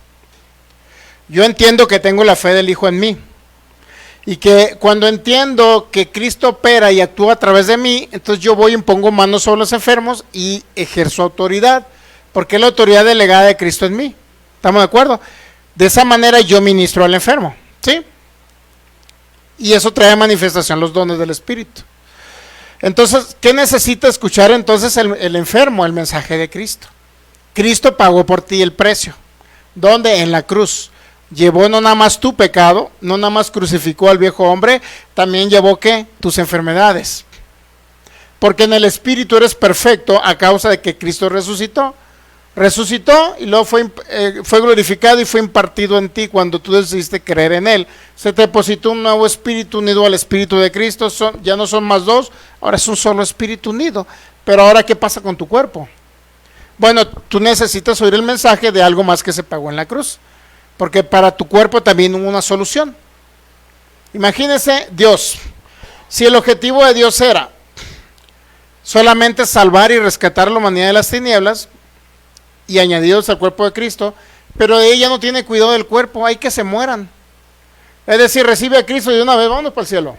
Yo entiendo que tengo la fe del Hijo en mí. Y que cuando entiendo que Cristo opera y actúa a través de mí, entonces yo voy y pongo manos sobre los enfermos y ejerzo autoridad, porque es la autoridad delegada de Cristo en mí. ¿Estamos de acuerdo? De esa manera yo ministro al enfermo, ¿sí? Y eso trae a manifestación los dones del Espíritu. Entonces, ¿qué necesita escuchar entonces el enfermo? El mensaje de Cristo. Cristo pagó por ti el precio. ¿Dónde? En la cruz. Llevó no nada más tu pecado, no nada más crucificó al viejo hombre, también llevó ¿qué? Tus enfermedades. Porque en el Espíritu eres perfecto a causa de que Cristo resucitó. Resucitó y luego fue glorificado y fue impartido en ti cuando tú decidiste creer en Él. Se te depositó un nuevo espíritu unido al Espíritu de Cristo. Ya no son más dos, ahora es un solo espíritu unido. Pero ahora, ¿qué pasa con tu cuerpo? Bueno, tú necesitas oír el mensaje de algo más que se pagó en la cruz. Porque para tu cuerpo también hubo una solución. Imagínese Dios. Si el objetivo de Dios era solamente salvar y rescatar a la humanidad de las tinieblas y añadidos al cuerpo de Cristo, pero ella no tiene cuidado del cuerpo, hay que se mueran. Es decir, recibe a Cristo y de una vez vamos para el cielo.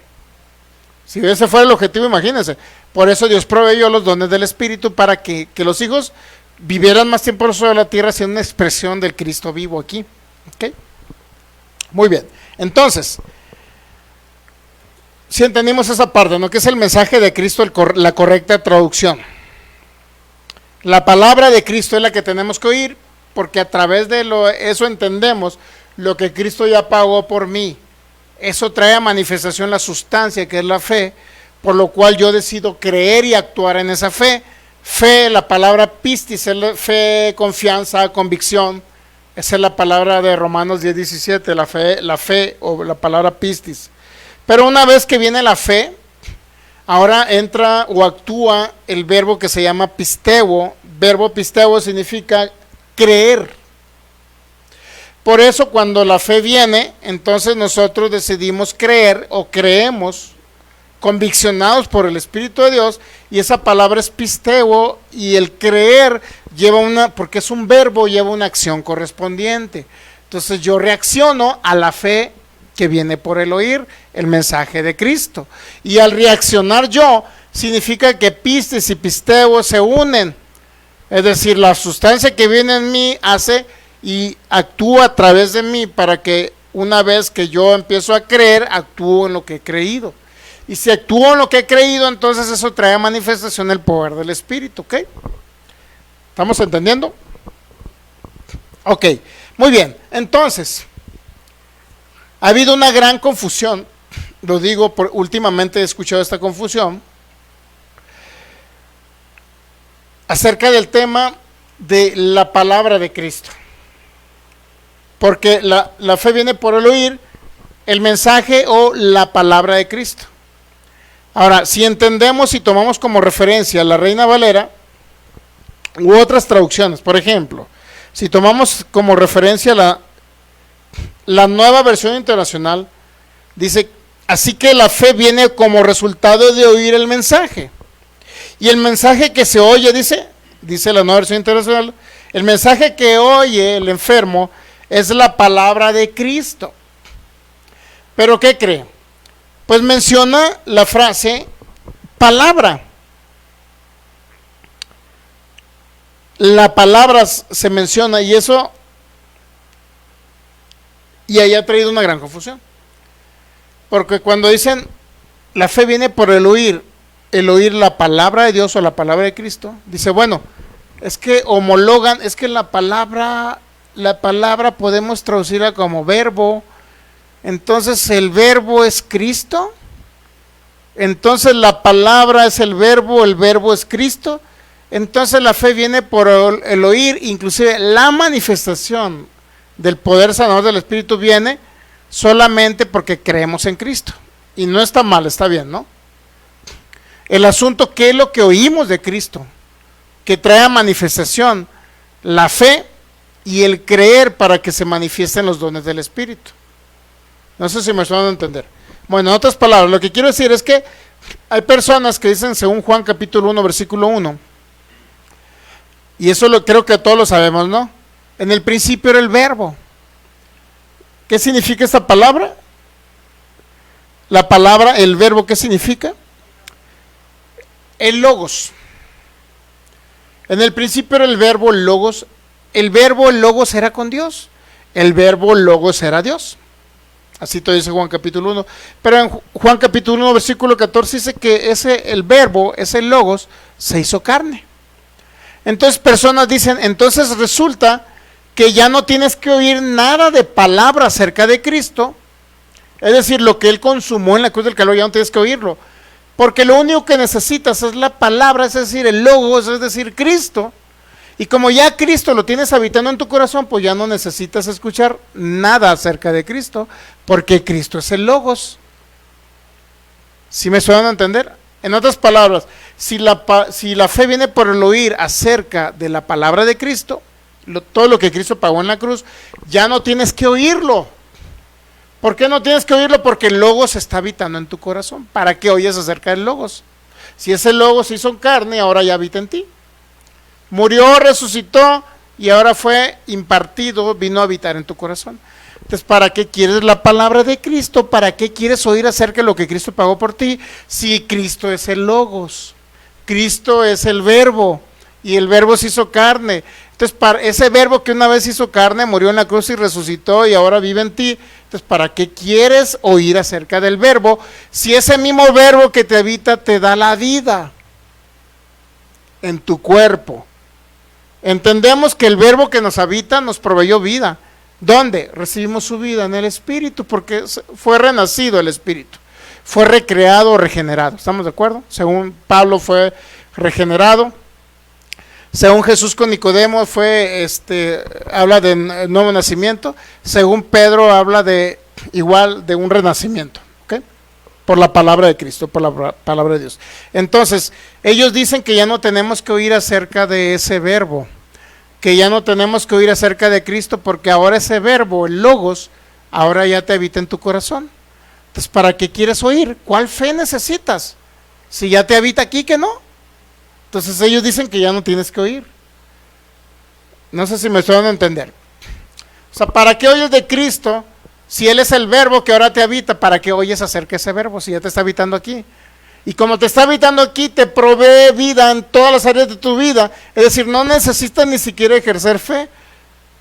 Si ese fuera el objetivo, imagínense. Por eso Dios proveyó los dones del Espíritu para que los hijos vivieran más tiempo sobre la tierra, siendo una expresión del Cristo vivo aquí. ¿Okay? Muy bien, entonces, si entendimos esa parte, ¿no? Que es el mensaje de Cristo, la correcta traducción. La palabra de Cristo es la que tenemos que oír, porque a través de eso entendemos lo que Cristo ya pagó por mí. Eso trae a manifestación la sustancia que es la fe, por lo cual yo decido creer y actuar en esa fe. Fe, la palabra pistis, es la fe, confianza, convicción. Esa es la palabra de Romanos 10:17, la fe o la palabra pistis. Pero una vez que viene la fe, ahora entra o actúa el verbo que se llama pisteo. Verbo pisteo significa creer. Por eso cuando la fe viene, entonces nosotros decidimos creer o creemos, conviccionados por el Espíritu de Dios, y esa palabra es pisteo, y el creer lleva porque es un verbo, lleva una acción correspondiente. Entonces yo reacciono a la fe que viene por el oír el mensaje de Cristo, y al reaccionar yo, significa que pistis y pisteo se unen, es decir, la sustancia que viene en mí hace y actúa a través de mí para que una vez que yo empiezo a creer, actúo en lo que he creído. Y si actúo en lo que he creído, entonces eso trae a manifestación el poder del Espíritu, ¿ok? ¿Estamos entendiendo? Ok, muy bien. Entonces, ha habido una gran confusión, lo digo, últimamente he escuchado esta confusión, acerca del tema de la palabra de Cristo. Porque la fe viene por el oír el mensaje o la palabra de Cristo. Ahora, si entendemos y tomamos como referencia la Reina Valera u otras traducciones, por ejemplo, si tomamos como referencia la Nueva Versión Internacional, dice, así que la fe viene como resultado de oír el mensaje. Y el mensaje que se oye, dice la Nueva Versión Internacional, el mensaje que oye el enfermo es la palabra de Cristo. ¿Pero qué cree? Pues menciona la frase palabra. La palabra se menciona y eso, y ahí ha traído una gran confusión. Porque cuando dicen la fe viene por el oír la palabra de Dios o la palabra de Cristo, dice, bueno, es que homologan, es que la palabra podemos traducirla como verbo. Entonces el verbo es Cristo, entonces la palabra es el verbo es Cristo, entonces la fe viene por el oír, inclusive la manifestación del poder sanador del Espíritu viene solamente porque creemos en Cristo. Y no está mal, está bien, ¿no? El asunto, ¿qué es lo que oímos de Cristo? Que trae a manifestación la fe y el creer para que se manifiesten los dones del Espíritu. No sé si me están dando a entender. Bueno, en otras palabras, lo que quiero decir es que hay personas que dicen, según Juan capítulo 1, versículo 1, y eso creo que todos lo sabemos, ¿no? En el principio era el verbo. ¿Qué significa esta palabra? La palabra, el verbo, ¿qué significa? El logos. En el principio era el verbo logos. El verbo logos era con Dios. El verbo logos era Dios. Así te dice Juan capítulo 1. Pero en Juan capítulo 1, versículo 14 dice que el verbo, ese logos, se hizo carne. Entonces personas dicen, entonces resulta que ya no tienes que oír nada de palabra acerca de Cristo. Es decir, lo que Él consumó en la cruz del Calvario ya no tienes que oírlo. Porque lo único que necesitas es la palabra, es decir, el logos, es decir, Cristo. Y como ya Cristo lo tienes habitando en tu corazón, pues ya no necesitas escuchar nada acerca de Cristo, porque Cristo es el logos. ¿Sí me suelen a entender? En otras palabras, si la fe viene por el oír acerca de la palabra de Cristo, todo lo que Cristo pagó en la cruz, ya no tienes que oírlo. ¿Por qué no tienes que oírlo? Porque el logos está habitando en tu corazón. ¿Para qué oyes acerca del logos? Si ese logos se hizo carne, ahora ya habita en ti. Murió, resucitó y ahora fue impartido, vino a habitar en tu corazón. Entonces, ¿para qué quieres la palabra de Cristo? ¿Para qué quieres oír acerca de lo que Cristo pagó por ti? Si Cristo es el logos, Cristo es el verbo y el verbo se hizo carne. Entonces, para ese verbo que una vez hizo carne, murió en la cruz y resucitó y ahora vive en ti. Entonces, ¿para qué quieres oír acerca del verbo? Si ese mismo verbo que te habita te da la vida en tu cuerpo. Entendemos que el verbo que nos habita nos proveyó vida. ¿Dónde? Recibimos su vida en el Espíritu, porque fue renacido el Espíritu. Fue recreado o regenerado. ¿Estamos de acuerdo? Según Pablo fue regenerado. Según Jesús con Nicodemo habla de nuevo nacimiento. Según Pedro habla de un renacimiento, ¿ok? Por la palabra de Cristo, por la palabra de Dios. Entonces, ellos dicen que ya no tenemos que oír acerca de ese verbo, que ya no tenemos que oír acerca de Cristo, porque ahora ese verbo, el logos, ahora ya te habita en tu corazón. Entonces, ¿para qué quieres oír? ¿Cuál fe necesitas? Si ya te habita aquí, que no. Entonces ellos dicen que ya no tienes que oír. No sé si me estoy dando a entender. O sea, ¿para qué oyes de Cristo si Él es el verbo que ahora te habita? ¿Para qué oyes acerca de ese verbo si ya te está habitando aquí? Y como te está habitando aquí, te provee vida en todas las áreas de tu vida. Es decir, no necesitas ni siquiera ejercer fe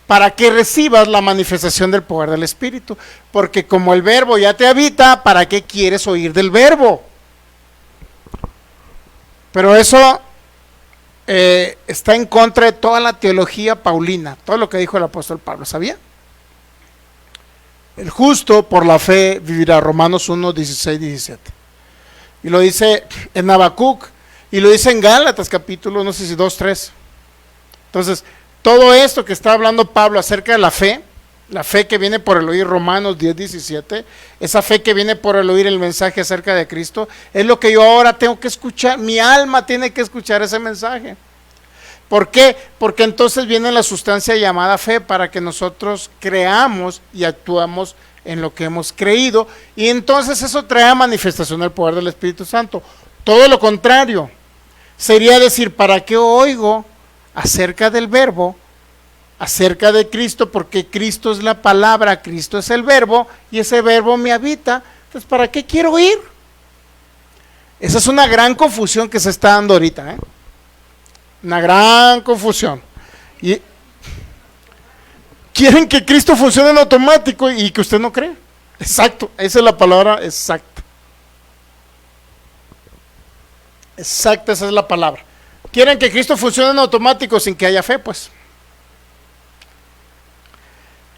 para que recibas la manifestación del poder del Espíritu. Porque como el verbo ya te habita, ¿para qué quieres oír del verbo? Pero eso está en contra de toda la teología paulina, todo lo que dijo el apóstol Pablo, ¿sabía? El justo por la fe vivirá, Romanos 1, 16, 17. Y lo dice en Habacuc, y lo dice en Gálatas capítulo, no sé si 2, 3. Entonces, todo esto que está hablando Pablo acerca de la fe que viene por el oír, Romanos 10, 17, esa fe que viene por el oír el mensaje acerca de Cristo, es lo que yo ahora tengo que escuchar, mi alma tiene que escuchar ese mensaje. ¿Por qué? Porque entonces viene la sustancia llamada fe para que nosotros creamos y actuamos en lo que hemos creído, y entonces eso trae a manifestación el poder del Espíritu Santo. Todo lo contrario sería decir, ¿para qué oigo acerca del verbo, acerca de Cristo? Porque Cristo es la palabra, Cristo es el verbo, y ese verbo me habita. Entonces, ¿para qué quiero oír? Esa es una gran confusión que se está dando ahorita, una gran confusión. Y quieren que Cristo funcione en automático y que usted no cree. Exacto, esa es la palabra exacta. Exacta, esa es la palabra. Quieren que Cristo funcione en automático sin que haya fe, pues.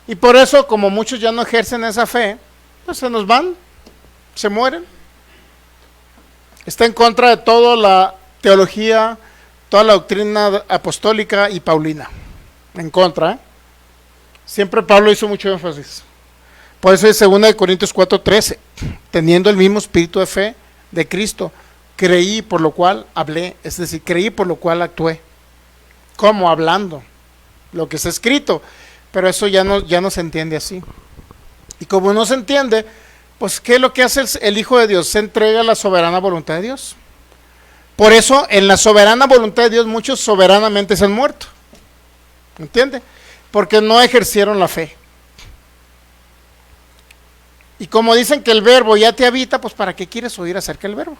Y por eso, como muchos ya no ejercen esa fe, pues se nos van, se mueren. Está en contra de toda la teología, toda la doctrina apostólica y paulina. En contra, Siempre Pablo hizo mucho énfasis. Por eso en 2 Corintios 4:13, teniendo el mismo espíritu de fe de Cristo, creí por lo cual hablé, es decir, creí por lo cual actué. ¿Cómo? Hablando lo que está escrito, pero eso ya no se entiende así. Y como no se entiende, pues ¿qué es lo que hace el Hijo de Dios? Se entrega a la soberana voluntad de Dios. Por eso en la soberana voluntad de Dios muchos soberanamente se han muerto. ¿Entiende? Porque no ejercieron la fe. Y como dicen que el verbo ya te habita, pues ¿para qué quieres oír acerca del verbo?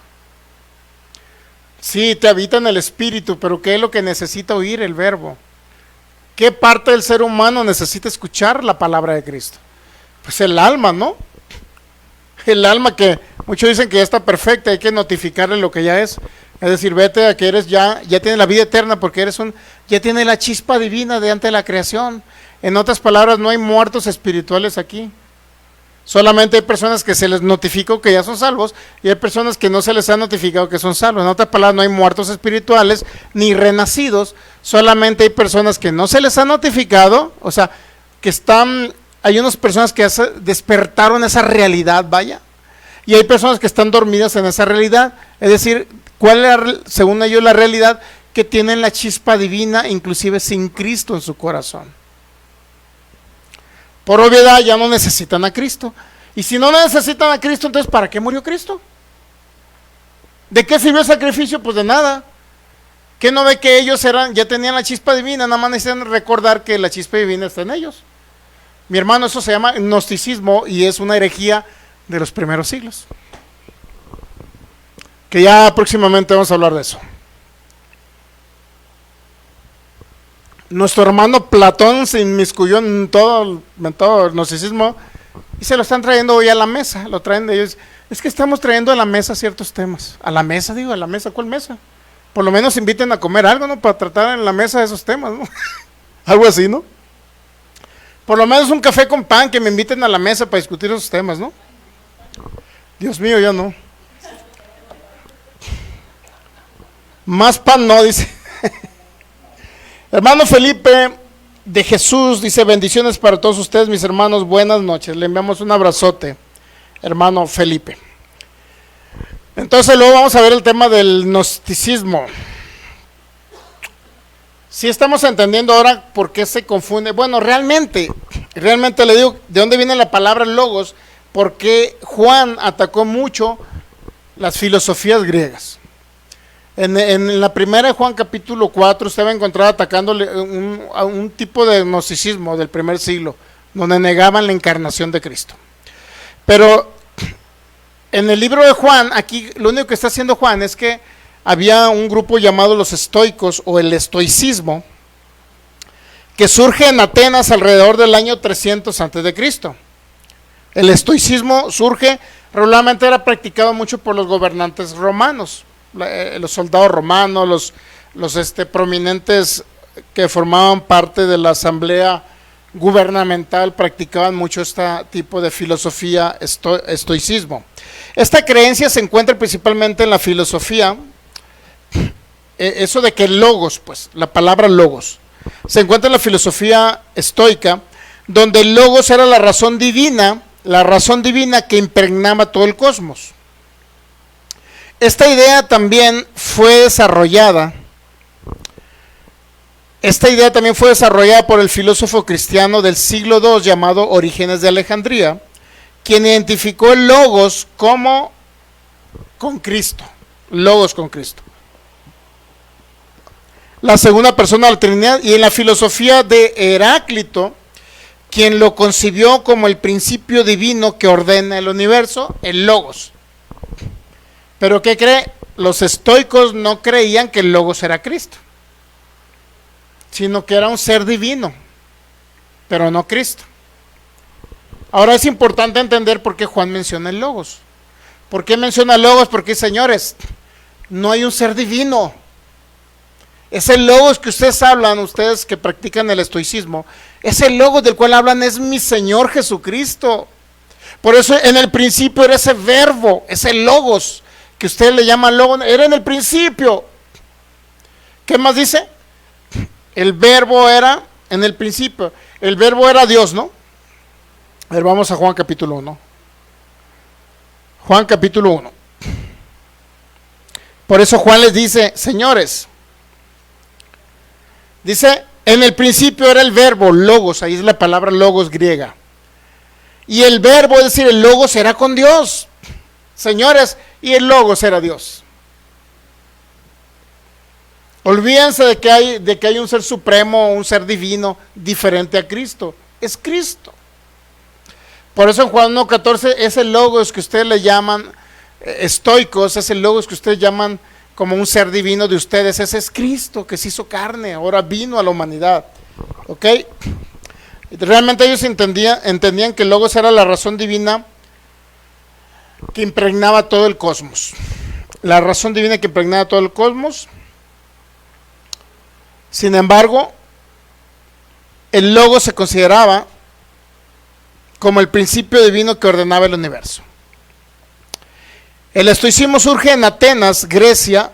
Sí, te habita en el espíritu, pero ¿qué es lo que necesita oír el verbo? ¿Qué parte del ser humano necesita escuchar la palabra de Cristo? Pues el alma, ¿no? El alma, que muchos dicen que ya está perfecta, hay que notificarle lo que ya es. Es decir, vete a que eres ya tienes la vida eterna, porque ya tienes la chispa divina de antes de la creación. En otras palabras, no hay muertos espirituales aquí. Solamente hay personas que se les notificó que ya son salvos y hay personas que no se les ha notificado que son salvos. En otras palabras, no hay muertos espirituales ni renacidos, solamente hay personas que no se les ha notificado, o sea, hay unas personas que despertaron esa realidad, vaya, y hay personas que están dormidas en esa realidad. Es decir, ¿cuál es, según ellos, la realidad? Que tienen la chispa divina, inclusive sin Cristo en su corazón. Por obviedad ya no necesitan a Cristo. Y si no necesitan a Cristo, entonces ¿para qué murió Cristo? ¿De qué sirvió el sacrificio? Pues de nada. ¿Qué no ve que ellos ya tenían la chispa divina? Nada más necesitan recordar que la chispa divina está en ellos. Mi hermano, eso se llama gnosticismo y es una herejía de los primeros siglos. Que ya próximamente vamos a hablar de eso. Nuestro hermano Platón se inmiscuyó en todo el gnosticismo y se lo están trayendo hoy a la mesa. Lo traen de ellos. Es que estamos trayendo a la mesa ciertos temas. A la mesa, digo, a la mesa. ¿Cuál mesa? Por lo menos inviten a comer algo, ¿no? Para tratar en la mesa esos temas, ¿no? Algo así, ¿no? Por lo menos un café con pan, que me inviten a la mesa para discutir esos temas, ¿no? Dios mío, ya no. Más pan no, dice. Hermano Felipe de Jesús dice: bendiciones para todos ustedes, mis hermanos, buenas noches. Le enviamos un abrazote, hermano Felipe. Entonces luego vamos a ver el tema del gnosticismo. Si estamos entendiendo ahora por qué se confunde. Bueno, realmente le digo de dónde viene la palabra logos, porque Juan atacó mucho las filosofías griegas. En la primera de Juan capítulo 4 usted va a encontrar atacándole a un tipo de gnosticismo del primer siglo, donde negaban la encarnación de Cristo. Pero en el libro de Juan, aquí lo único que está haciendo Juan es que había un grupo llamado los estoicos o el estoicismo, que surge en Atenas alrededor del año 300 antes de Cristo. El estoicismo surge, regularmente era practicado mucho por los gobernantes romanos, los soldados romanos, los prominentes que formaban parte de la asamblea gubernamental practicaban mucho este tipo de filosofía, estoicismo. Esta creencia se encuentra principalmente en la filosofía, eso de que logos, pues la palabra logos, se encuentra en la filosofía estoica, donde el logos era la razón divina que impregnaba todo el cosmos. Esta idea también fue desarrollada por el filósofo cristiano del siglo II llamado Orígenes de Alejandría, quien identificó el logos como con Cristo, logos con Cristo, la segunda persona de la Trinidad, y en la filosofía de Heráclito, quien lo concibió como el principio divino que ordena el universo, el logos. Pero ¿qué cree? Los estoicos no creían que el logos era Cristo, sino que era un ser divino, pero no Cristo. Ahora es importante entender por qué Juan menciona el logos. ¿Por qué menciona el logos? Porque, señores, no hay un ser divino. Ese logos que ustedes hablan, ustedes que practican el estoicismo, ese logos del cual hablan es mi Señor Jesucristo. Por eso en el principio era ese verbo, ese logos, que ustedes le llaman logos, era en el principio. ¿Qué más dice? El verbo era en el principio. el verbo era Dios, ¿no? A ver, vamos a Juan capítulo 1. Juan capítulo 1. Por eso Juan les dice, señores, dice, en el principio era el verbo, logos, ahí es la palabra logos griega. Y el verbo, es decir, el logos era con Dios. Señores, y el logos era Dios. Olvídense de que hay un ser supremo, un ser divino diferente a Cristo. Es Cristo. Por eso en Juan 1:14, ese logos que ustedes le llaman estoicos, ese logos que ustedes llaman como un ser divino de ustedes, ese es Cristo que se hizo carne, ahora vino a la humanidad. ¿Ok? Realmente ellos entendían que el logos era la razón divina que impregnaba todo el cosmos. La razón divina que impregnaba todo el cosmos. Sin embargo, el logos se consideraba como el principio divino que ordenaba el universo. El estoicismo surge en Atenas, Grecia,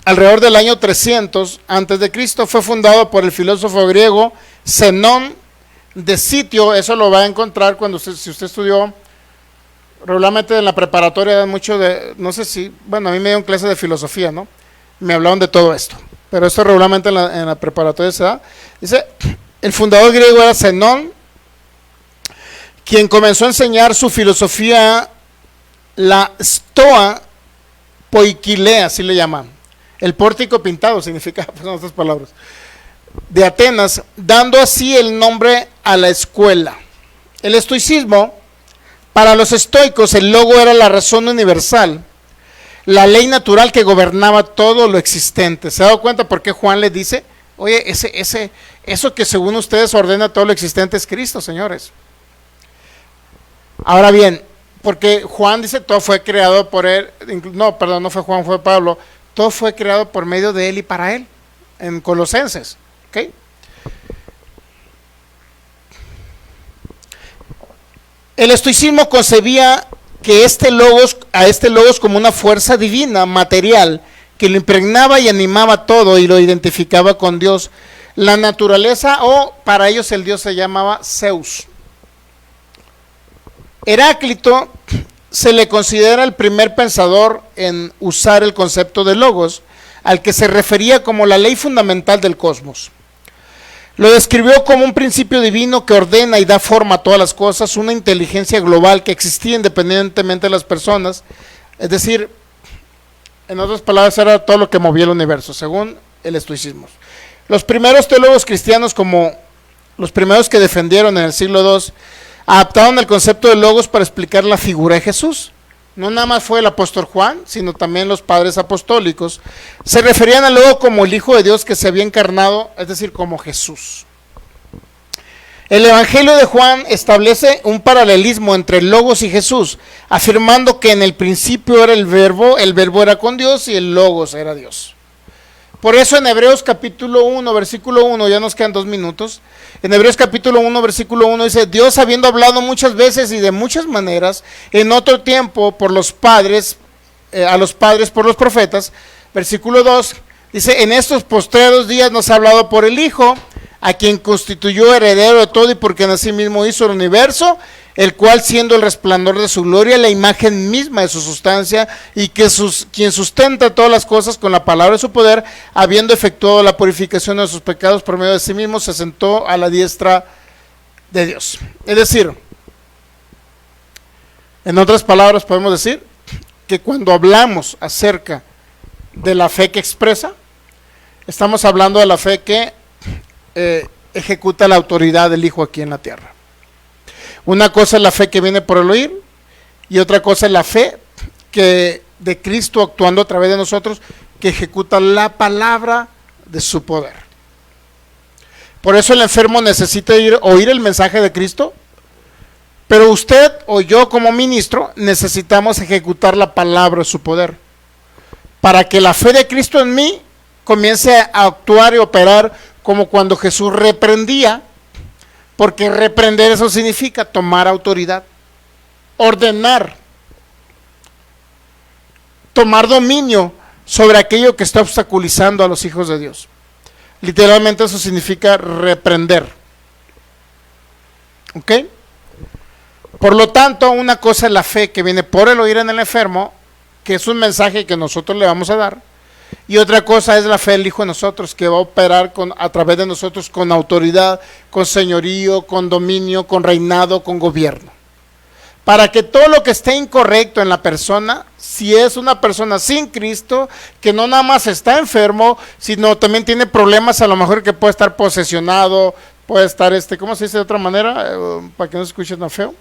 alrededor del año 300 a.C. Fue fundado por el filósofo griego Zenón de Sitio. Eso lo va a encontrar cuando si usted estudió regularmente en la preparatoria, dan mucho de, no sé si, bueno, a mí me dieron clase de filosofía, ¿no? Me hablaron de todo esto, pero esto regularmente en la preparatoria se da. Dice, el fundador griego era Zenón, quien comenzó a enseñar su filosofía, la Stoa Poikilea, así le llaman. El pórtico pintado significa, pues en otras palabras, de Atenas, dando así el nombre a la escuela. El estoicismo, para los estoicos, el logo era la razón universal, la ley natural que gobernaba todo lo existente. ¿Se ha dado cuenta por qué Juan le dice, oye, eso que según ustedes ordena todo lo existente es Cristo, señores? Ahora bien, porque Juan dice todo fue creado por él, no, perdón, no fue Juan, fue Pablo, todo fue creado por medio de él y para él, en Colosenses, ¿ok? El estoicismo concebía que a este logos como una fuerza divina, material, que lo impregnaba y animaba todo y lo identificaba con Dios. La naturaleza, o para ellos el Dios se llamaba Zeus. Heráclito se le considera el primer pensador en usar el concepto de logos, al que se refería como la ley fundamental del cosmos. Lo describió como un principio divino que ordena y da forma a todas las cosas, una inteligencia global que existía independientemente de las personas, es decir, en otras palabras, era todo lo que movía el universo, según el estoicismo. Los primeros teólogos cristianos, como los primeros que defendieron en el siglo II, adaptaron el concepto de logos para explicar la figura de Jesús. No nada más fue el apóstol Juan, sino también los padres apostólicos. Se referían al logo como el Hijo de Dios que se había encarnado, es decir, como Jesús. El Evangelio de Juan establece un paralelismo entre el logos y Jesús, afirmando que en el principio era el verbo era con Dios y el logos era Dios. Por eso en Hebreos capítulo 1, versículo 1, ya nos quedan 2 minutos, en Hebreos capítulo 1, versículo 1 dice, Dios habiendo hablado muchas veces y de muchas maneras, en otro tiempo por los padres, a los padres por los profetas, versículo 2, dice, en estos postreros días nos ha hablado por el Hijo, a quien constituyó heredero de todo y por quien asimismo hizo el universo, el cual siendo el resplandor de su gloria, la imagen misma de su sustancia, y que quien sustenta todas las cosas con la palabra de su poder, habiendo efectuado la purificación de sus pecados por medio de sí mismo, se sentó a la diestra de Dios. Es decir, en otras palabras podemos decir que cuando hablamos acerca de la fe que expresa, estamos hablando de la fe que ejecuta la autoridad del Hijo aquí en la tierra. Una cosa es la fe que viene por el oír, y otra cosa es la fe que de Cristo actuando a través de nosotros, que ejecuta la palabra de su poder. Por eso el enfermo necesita oír el mensaje de Cristo, pero usted o yo como ministro necesitamos ejecutar la palabra de su poder, para que la fe de Cristo en mí comience a actuar y operar como cuando Jesús reprendía, porque reprender eso significa tomar autoridad, ordenar, tomar dominio sobre aquello que está obstaculizando a los hijos de Dios. Literalmente eso significa reprender. ¿Ok? Por lo tanto, una cosa es la fe que viene por el oír en el enfermo, que es un mensaje que nosotros le vamos a dar, y otra cosa es la fe del Hijo en nosotros, que va a operar a través de nosotros con autoridad, con señorío, con dominio, con reinado, con gobierno. Para que todo lo que esté incorrecto en la persona, si es una persona sin Cristo, que no nada más está enfermo, sino también tiene problemas, a lo mejor que puede estar posesionado, puede estar, ¿cómo se dice de otra manera? Para que no se escuche tan feo.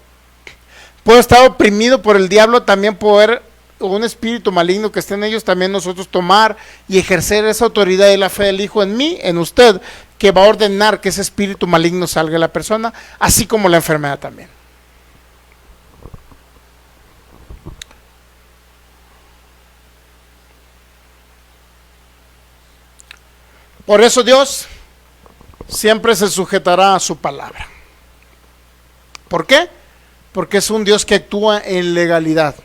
Puede estar oprimido por el diablo, también poder, o un espíritu maligno que esté en ellos, también nosotros tomar y ejercer esa autoridad y la fe del Hijo en mí, en usted, que va a ordenar que ese espíritu maligno salga de la persona, así como la enfermedad también. Por eso Dios siempre se sujetará a su palabra. ¿Por qué? Porque es un Dios que actúa en legalidad.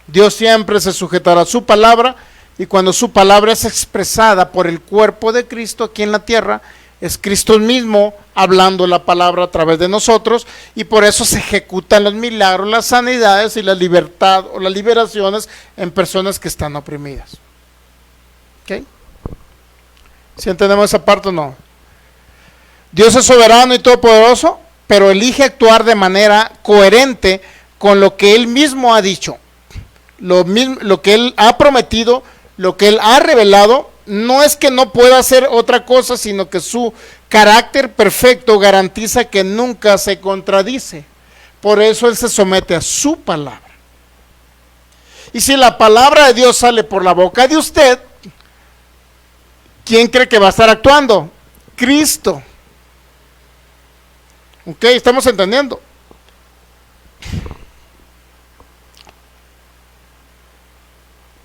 Dios siempre se sujetará a su palabra, y cuando su palabra es expresada por el cuerpo de Cristo aquí en la tierra, es Cristo mismo hablando la palabra a través de nosotros, y por eso se ejecutan los milagros, las sanidades y la libertad o las liberaciones en personas que están oprimidas. ¿Ok? ¿Sí entendemos esa parte o no? Dios es soberano y todopoderoso, pero elige actuar de manera coherente con lo que Él mismo ha dicho. Lo que Él ha prometido, lo que Él ha revelado, no es que no pueda hacer otra cosa, sino que su carácter perfecto garantiza que nunca se contradice. Por eso Él se somete a su palabra. Y si la palabra de Dios sale por la boca de usted, ¿quién cree que va a estar actuando? Cristo. ¿Ok? ¿Estamos entendiendo?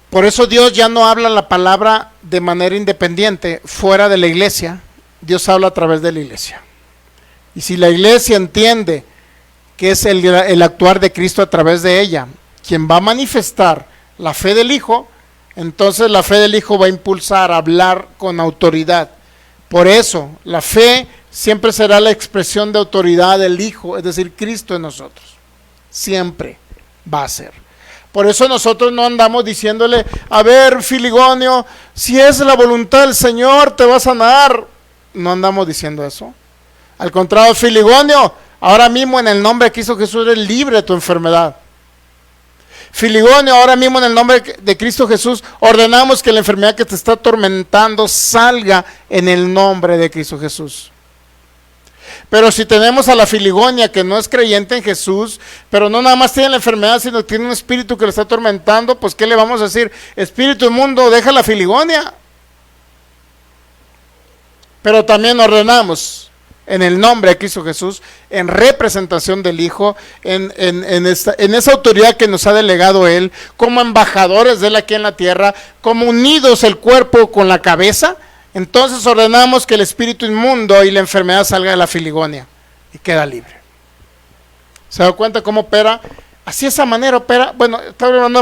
Por eso Dios ya no habla la palabra de manera independiente, fuera de la iglesia. Dios habla a través de la iglesia. Y si la iglesia entiende que es el actuar de Cristo a través de ella, quien va a manifestar la fe del Hijo, entonces la fe del Hijo va a impulsar a hablar con autoridad. Por eso, la fe siempre será la expresión de autoridad del Hijo, es decir, Cristo en nosotros. Siempre va a ser. Por eso nosotros no andamos diciéndole, a ver, Filigonio, si es la voluntad del Señor, te va a sanar. No andamos diciendo eso. Al contrario, Filigonio, ahora mismo en el nombre de Cristo Jesús eres libre de tu enfermedad. Filigonio, ahora mismo en el nombre de Cristo Jesús ordenamos que la enfermedad que te está atormentando salga en el nombre de Cristo Jesús. Pero si tenemos a la Filigonia que no es creyente en Jesús, pero no nada más tiene la enfermedad, sino tiene un espíritu que le está atormentando, pues ¿qué le vamos a decir? Espíritu inmundo, deja la Filigonia. Pero también ordenamos en el nombre de Cristo Jesús, en representación del Hijo, en esa autoridad que nos ha delegado Él, como embajadores de Él aquí en la tierra, como unidos el cuerpo con la cabeza. Entonces ordenamos que el espíritu inmundo y la enfermedad salga de la Filigonia y queda libre. ¿Se da cuenta cómo opera? Así esa manera opera. Bueno, está hablando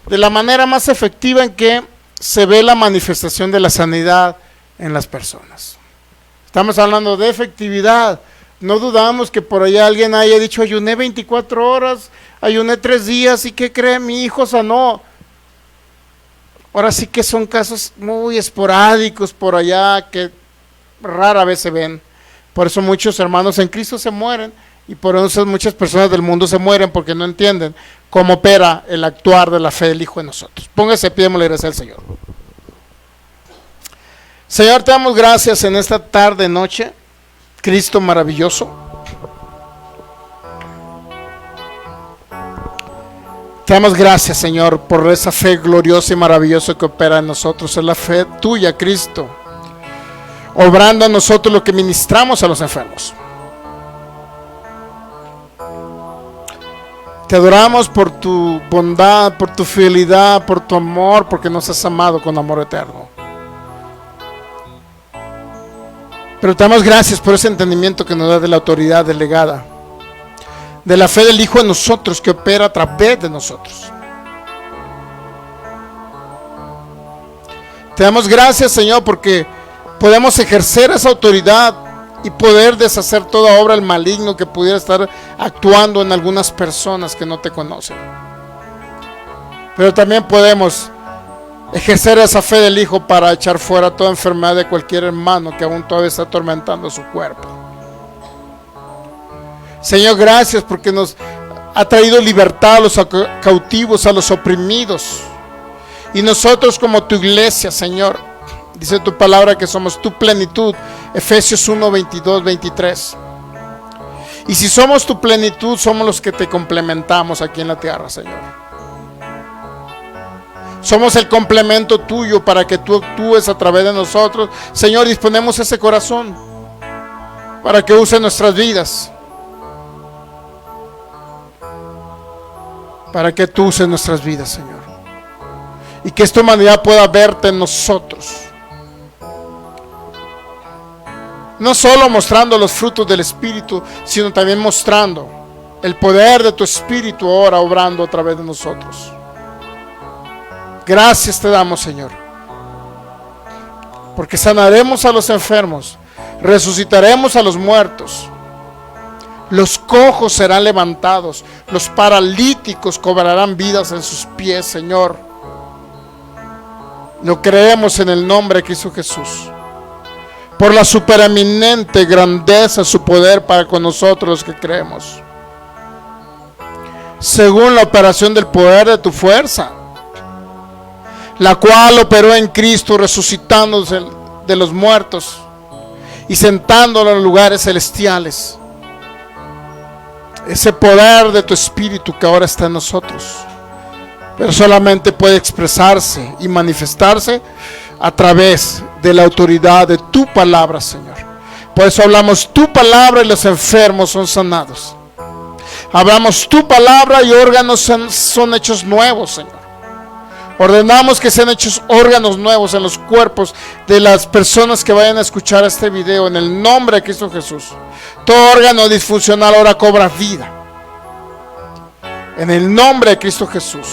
de la manera más efectiva en que se ve la manifestación de la sanidad en las personas. Estamos hablando de efectividad. No dudamos que por allá alguien haya dicho, ayuné 24 horas, ayuné 3 días y ¿qué cree? Mi hijo sanó. Ahora sí que son casos muy esporádicos por allá que rara vez se ven. Por eso muchos hermanos en Cristo se mueren y por eso muchas personas del mundo se mueren porque no entienden cómo opera el actuar de la fe del Hijo en nosotros. Póngase, pídemosle gracias al Señor. Señor, te damos gracias en esta tarde, noche, Cristo maravilloso. Te damos gracias, Señor, por esa fe gloriosa y maravillosa que opera en nosotros. Es la fe tuya, Cristo, obrando a nosotros lo que ministramos a los enfermos. Te adoramos por tu bondad, por tu fidelidad, por tu amor, porque nos has amado con amor eterno. Pero te damos gracias por ese entendimiento que nos da de la autoridad delegada, de la fe del Hijo en nosotros, que opera a través de nosotros. Te damos gracias, Señor, porque podemos ejercer esa autoridad y poder deshacer toda obra del maligno que pudiera estar actuando en algunas personas que no te conocen. Pero también podemos ejercer esa fe del Hijo para echar fuera toda enfermedad de cualquier hermano que aún todavía está atormentando su cuerpo. Señor, gracias porque nos ha traído libertad a los cautivos, a los oprimidos. Y nosotros como tu iglesia, Señor, dice tu palabra que somos tu plenitud, Efesios 1, 22, 23. Y si somos tu plenitud, somos los que te complementamos aquí en la tierra, Señor. Somos el complemento tuyo para que tú actúes a través de nosotros. Señor, disponemos ese corazón para que use nuestras vidas, para que tú uses nuestras vidas, Señor, y que esta humanidad pueda verte en nosotros, no solo mostrando los frutos del Espíritu, sino también mostrando el poder de tu Espíritu ahora obrando a través de nosotros. Gracias te damos, Señor, porque sanaremos a los enfermos, resucitaremos a los muertos, los cojos serán levantados, los paralíticos cobrarán vidas en sus pies, Señor. Lo creemos en el nombre de Cristo Jesús, por la supereminente grandeza de su poder para con nosotros los que creemos, según la operación del poder de tu fuerza, la cual operó en Cristo, resucitándose de los muertos y sentándolo en los lugares celestiales. Ese poder de tu Espíritu que ahora está en nosotros, pero solamente puede expresarse y manifestarse a través de la autoridad de tu palabra, Señor. Por eso hablamos tu palabra y los enfermos son sanados. Hablamos tu palabra y órganos son hechos nuevos, Señor. Ordenamos que sean hechos órganos nuevos en los cuerpos de las personas que vayan a escuchar este video en el nombre de Cristo Jesús. Todo órgano disfuncional ahora cobra vida en el nombre de Cristo Jesús.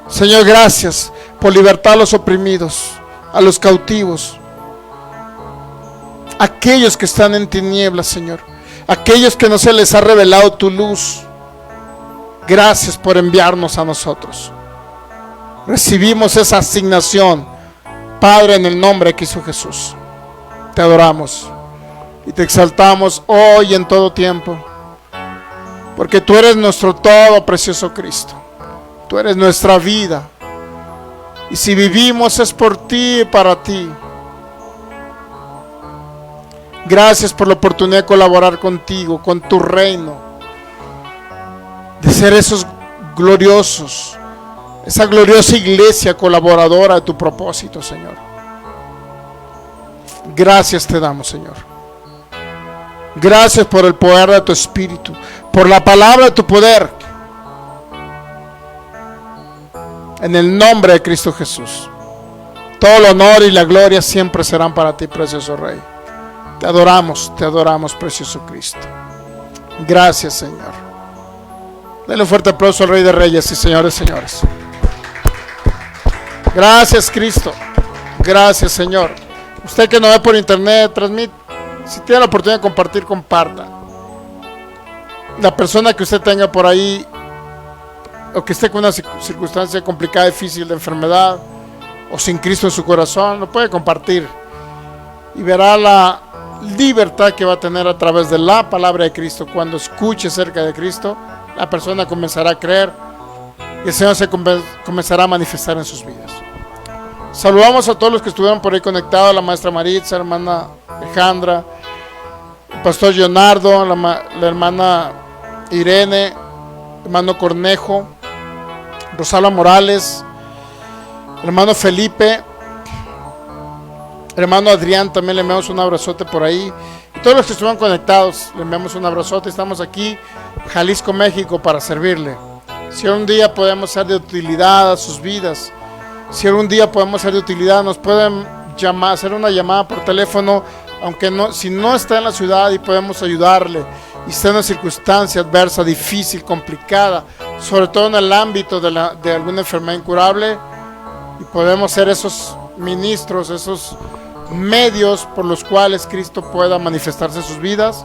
Señor, gracias por libertar a los oprimidos, a los cautivos, aquellos que están en tinieblas, Señor, aquellos que no se les ha revelado tu luz. Gracias por enviarnos a nosotros. Recibimos esa asignación, Padre, en el nombre de Cristo Jesús. Te adoramos y te exaltamos hoy y en todo tiempo, porque tú eres nuestro todo, precioso Cristo. Tú eres nuestra vida, y si vivimos es por ti y para ti. Gracias por la oportunidad de colaborar contigo, con tu reino, de ser esos gloriosos, esa gloriosa iglesia colaboradora de tu propósito, Señor. Gracias te damos, Señor. Gracias por el poder de tu Espíritu, por la palabra de tu poder. En el nombre de Cristo Jesús, todo el honor y la gloria siempre serán para ti, precioso Rey. Te adoramos, precioso Cristo. Gracias, Señor. Denle un fuerte aplauso al Rey de Reyes y Señores, señores. Gracias, Cristo. Gracias, Señor. Usted que no ve por internet, transmite. Si tiene la oportunidad de compartir, comparta. La persona que usted tenga por ahí, o que esté con una circunstancia complicada, difícil, de enfermedad, o sin Cristo en su corazón, lo puede compartir y verá la libertad que va a tener a través de la palabra de Cristo. Cuando escuche acerca de Cristo, la persona comenzará a creer y el Señor se comenzará a manifestar en sus vidas. Saludamos a todos los que estuvieron por ahí conectados, la maestra Maritza, la hermana Alejandra, el pastor Leonardo, la hermana Irene, hermano Cornejo, Rosala Morales, hermano Felipe, hermano Adrián, también le enviamos un abrazote por ahí. Y todos los que estuvieron conectados, le enviamos un abrazote. Estamos aquí, Jalisco, México, para servirle. Si algún día podemos ser de utilidad a sus vidas, si algún día podemos ser de utilidad, nos pueden llamar, hacer una llamada por teléfono, aunque no, si no está en la ciudad, y podemos ayudarle, y está en una circunstancia adversa, difícil, complicada, sobre todo en el ámbito de alguna enfermedad incurable, y podemos ser esos ministros, esos medios por los cuales Cristo pueda manifestarse en sus vidas,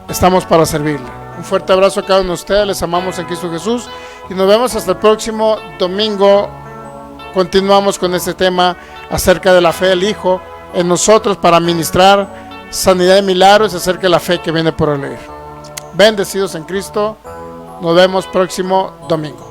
estamos para servirle. Un fuerte abrazo a cada uno de ustedes, les amamos en Cristo Jesús y nos vemos hasta el próximo domingo. Continuamos con este tema acerca de la fe del Hijo en nosotros para ministrar sanidad y milagros acerca de la fe que viene por el oír. Bendecidos en Cristo, nos vemos próximo domingo.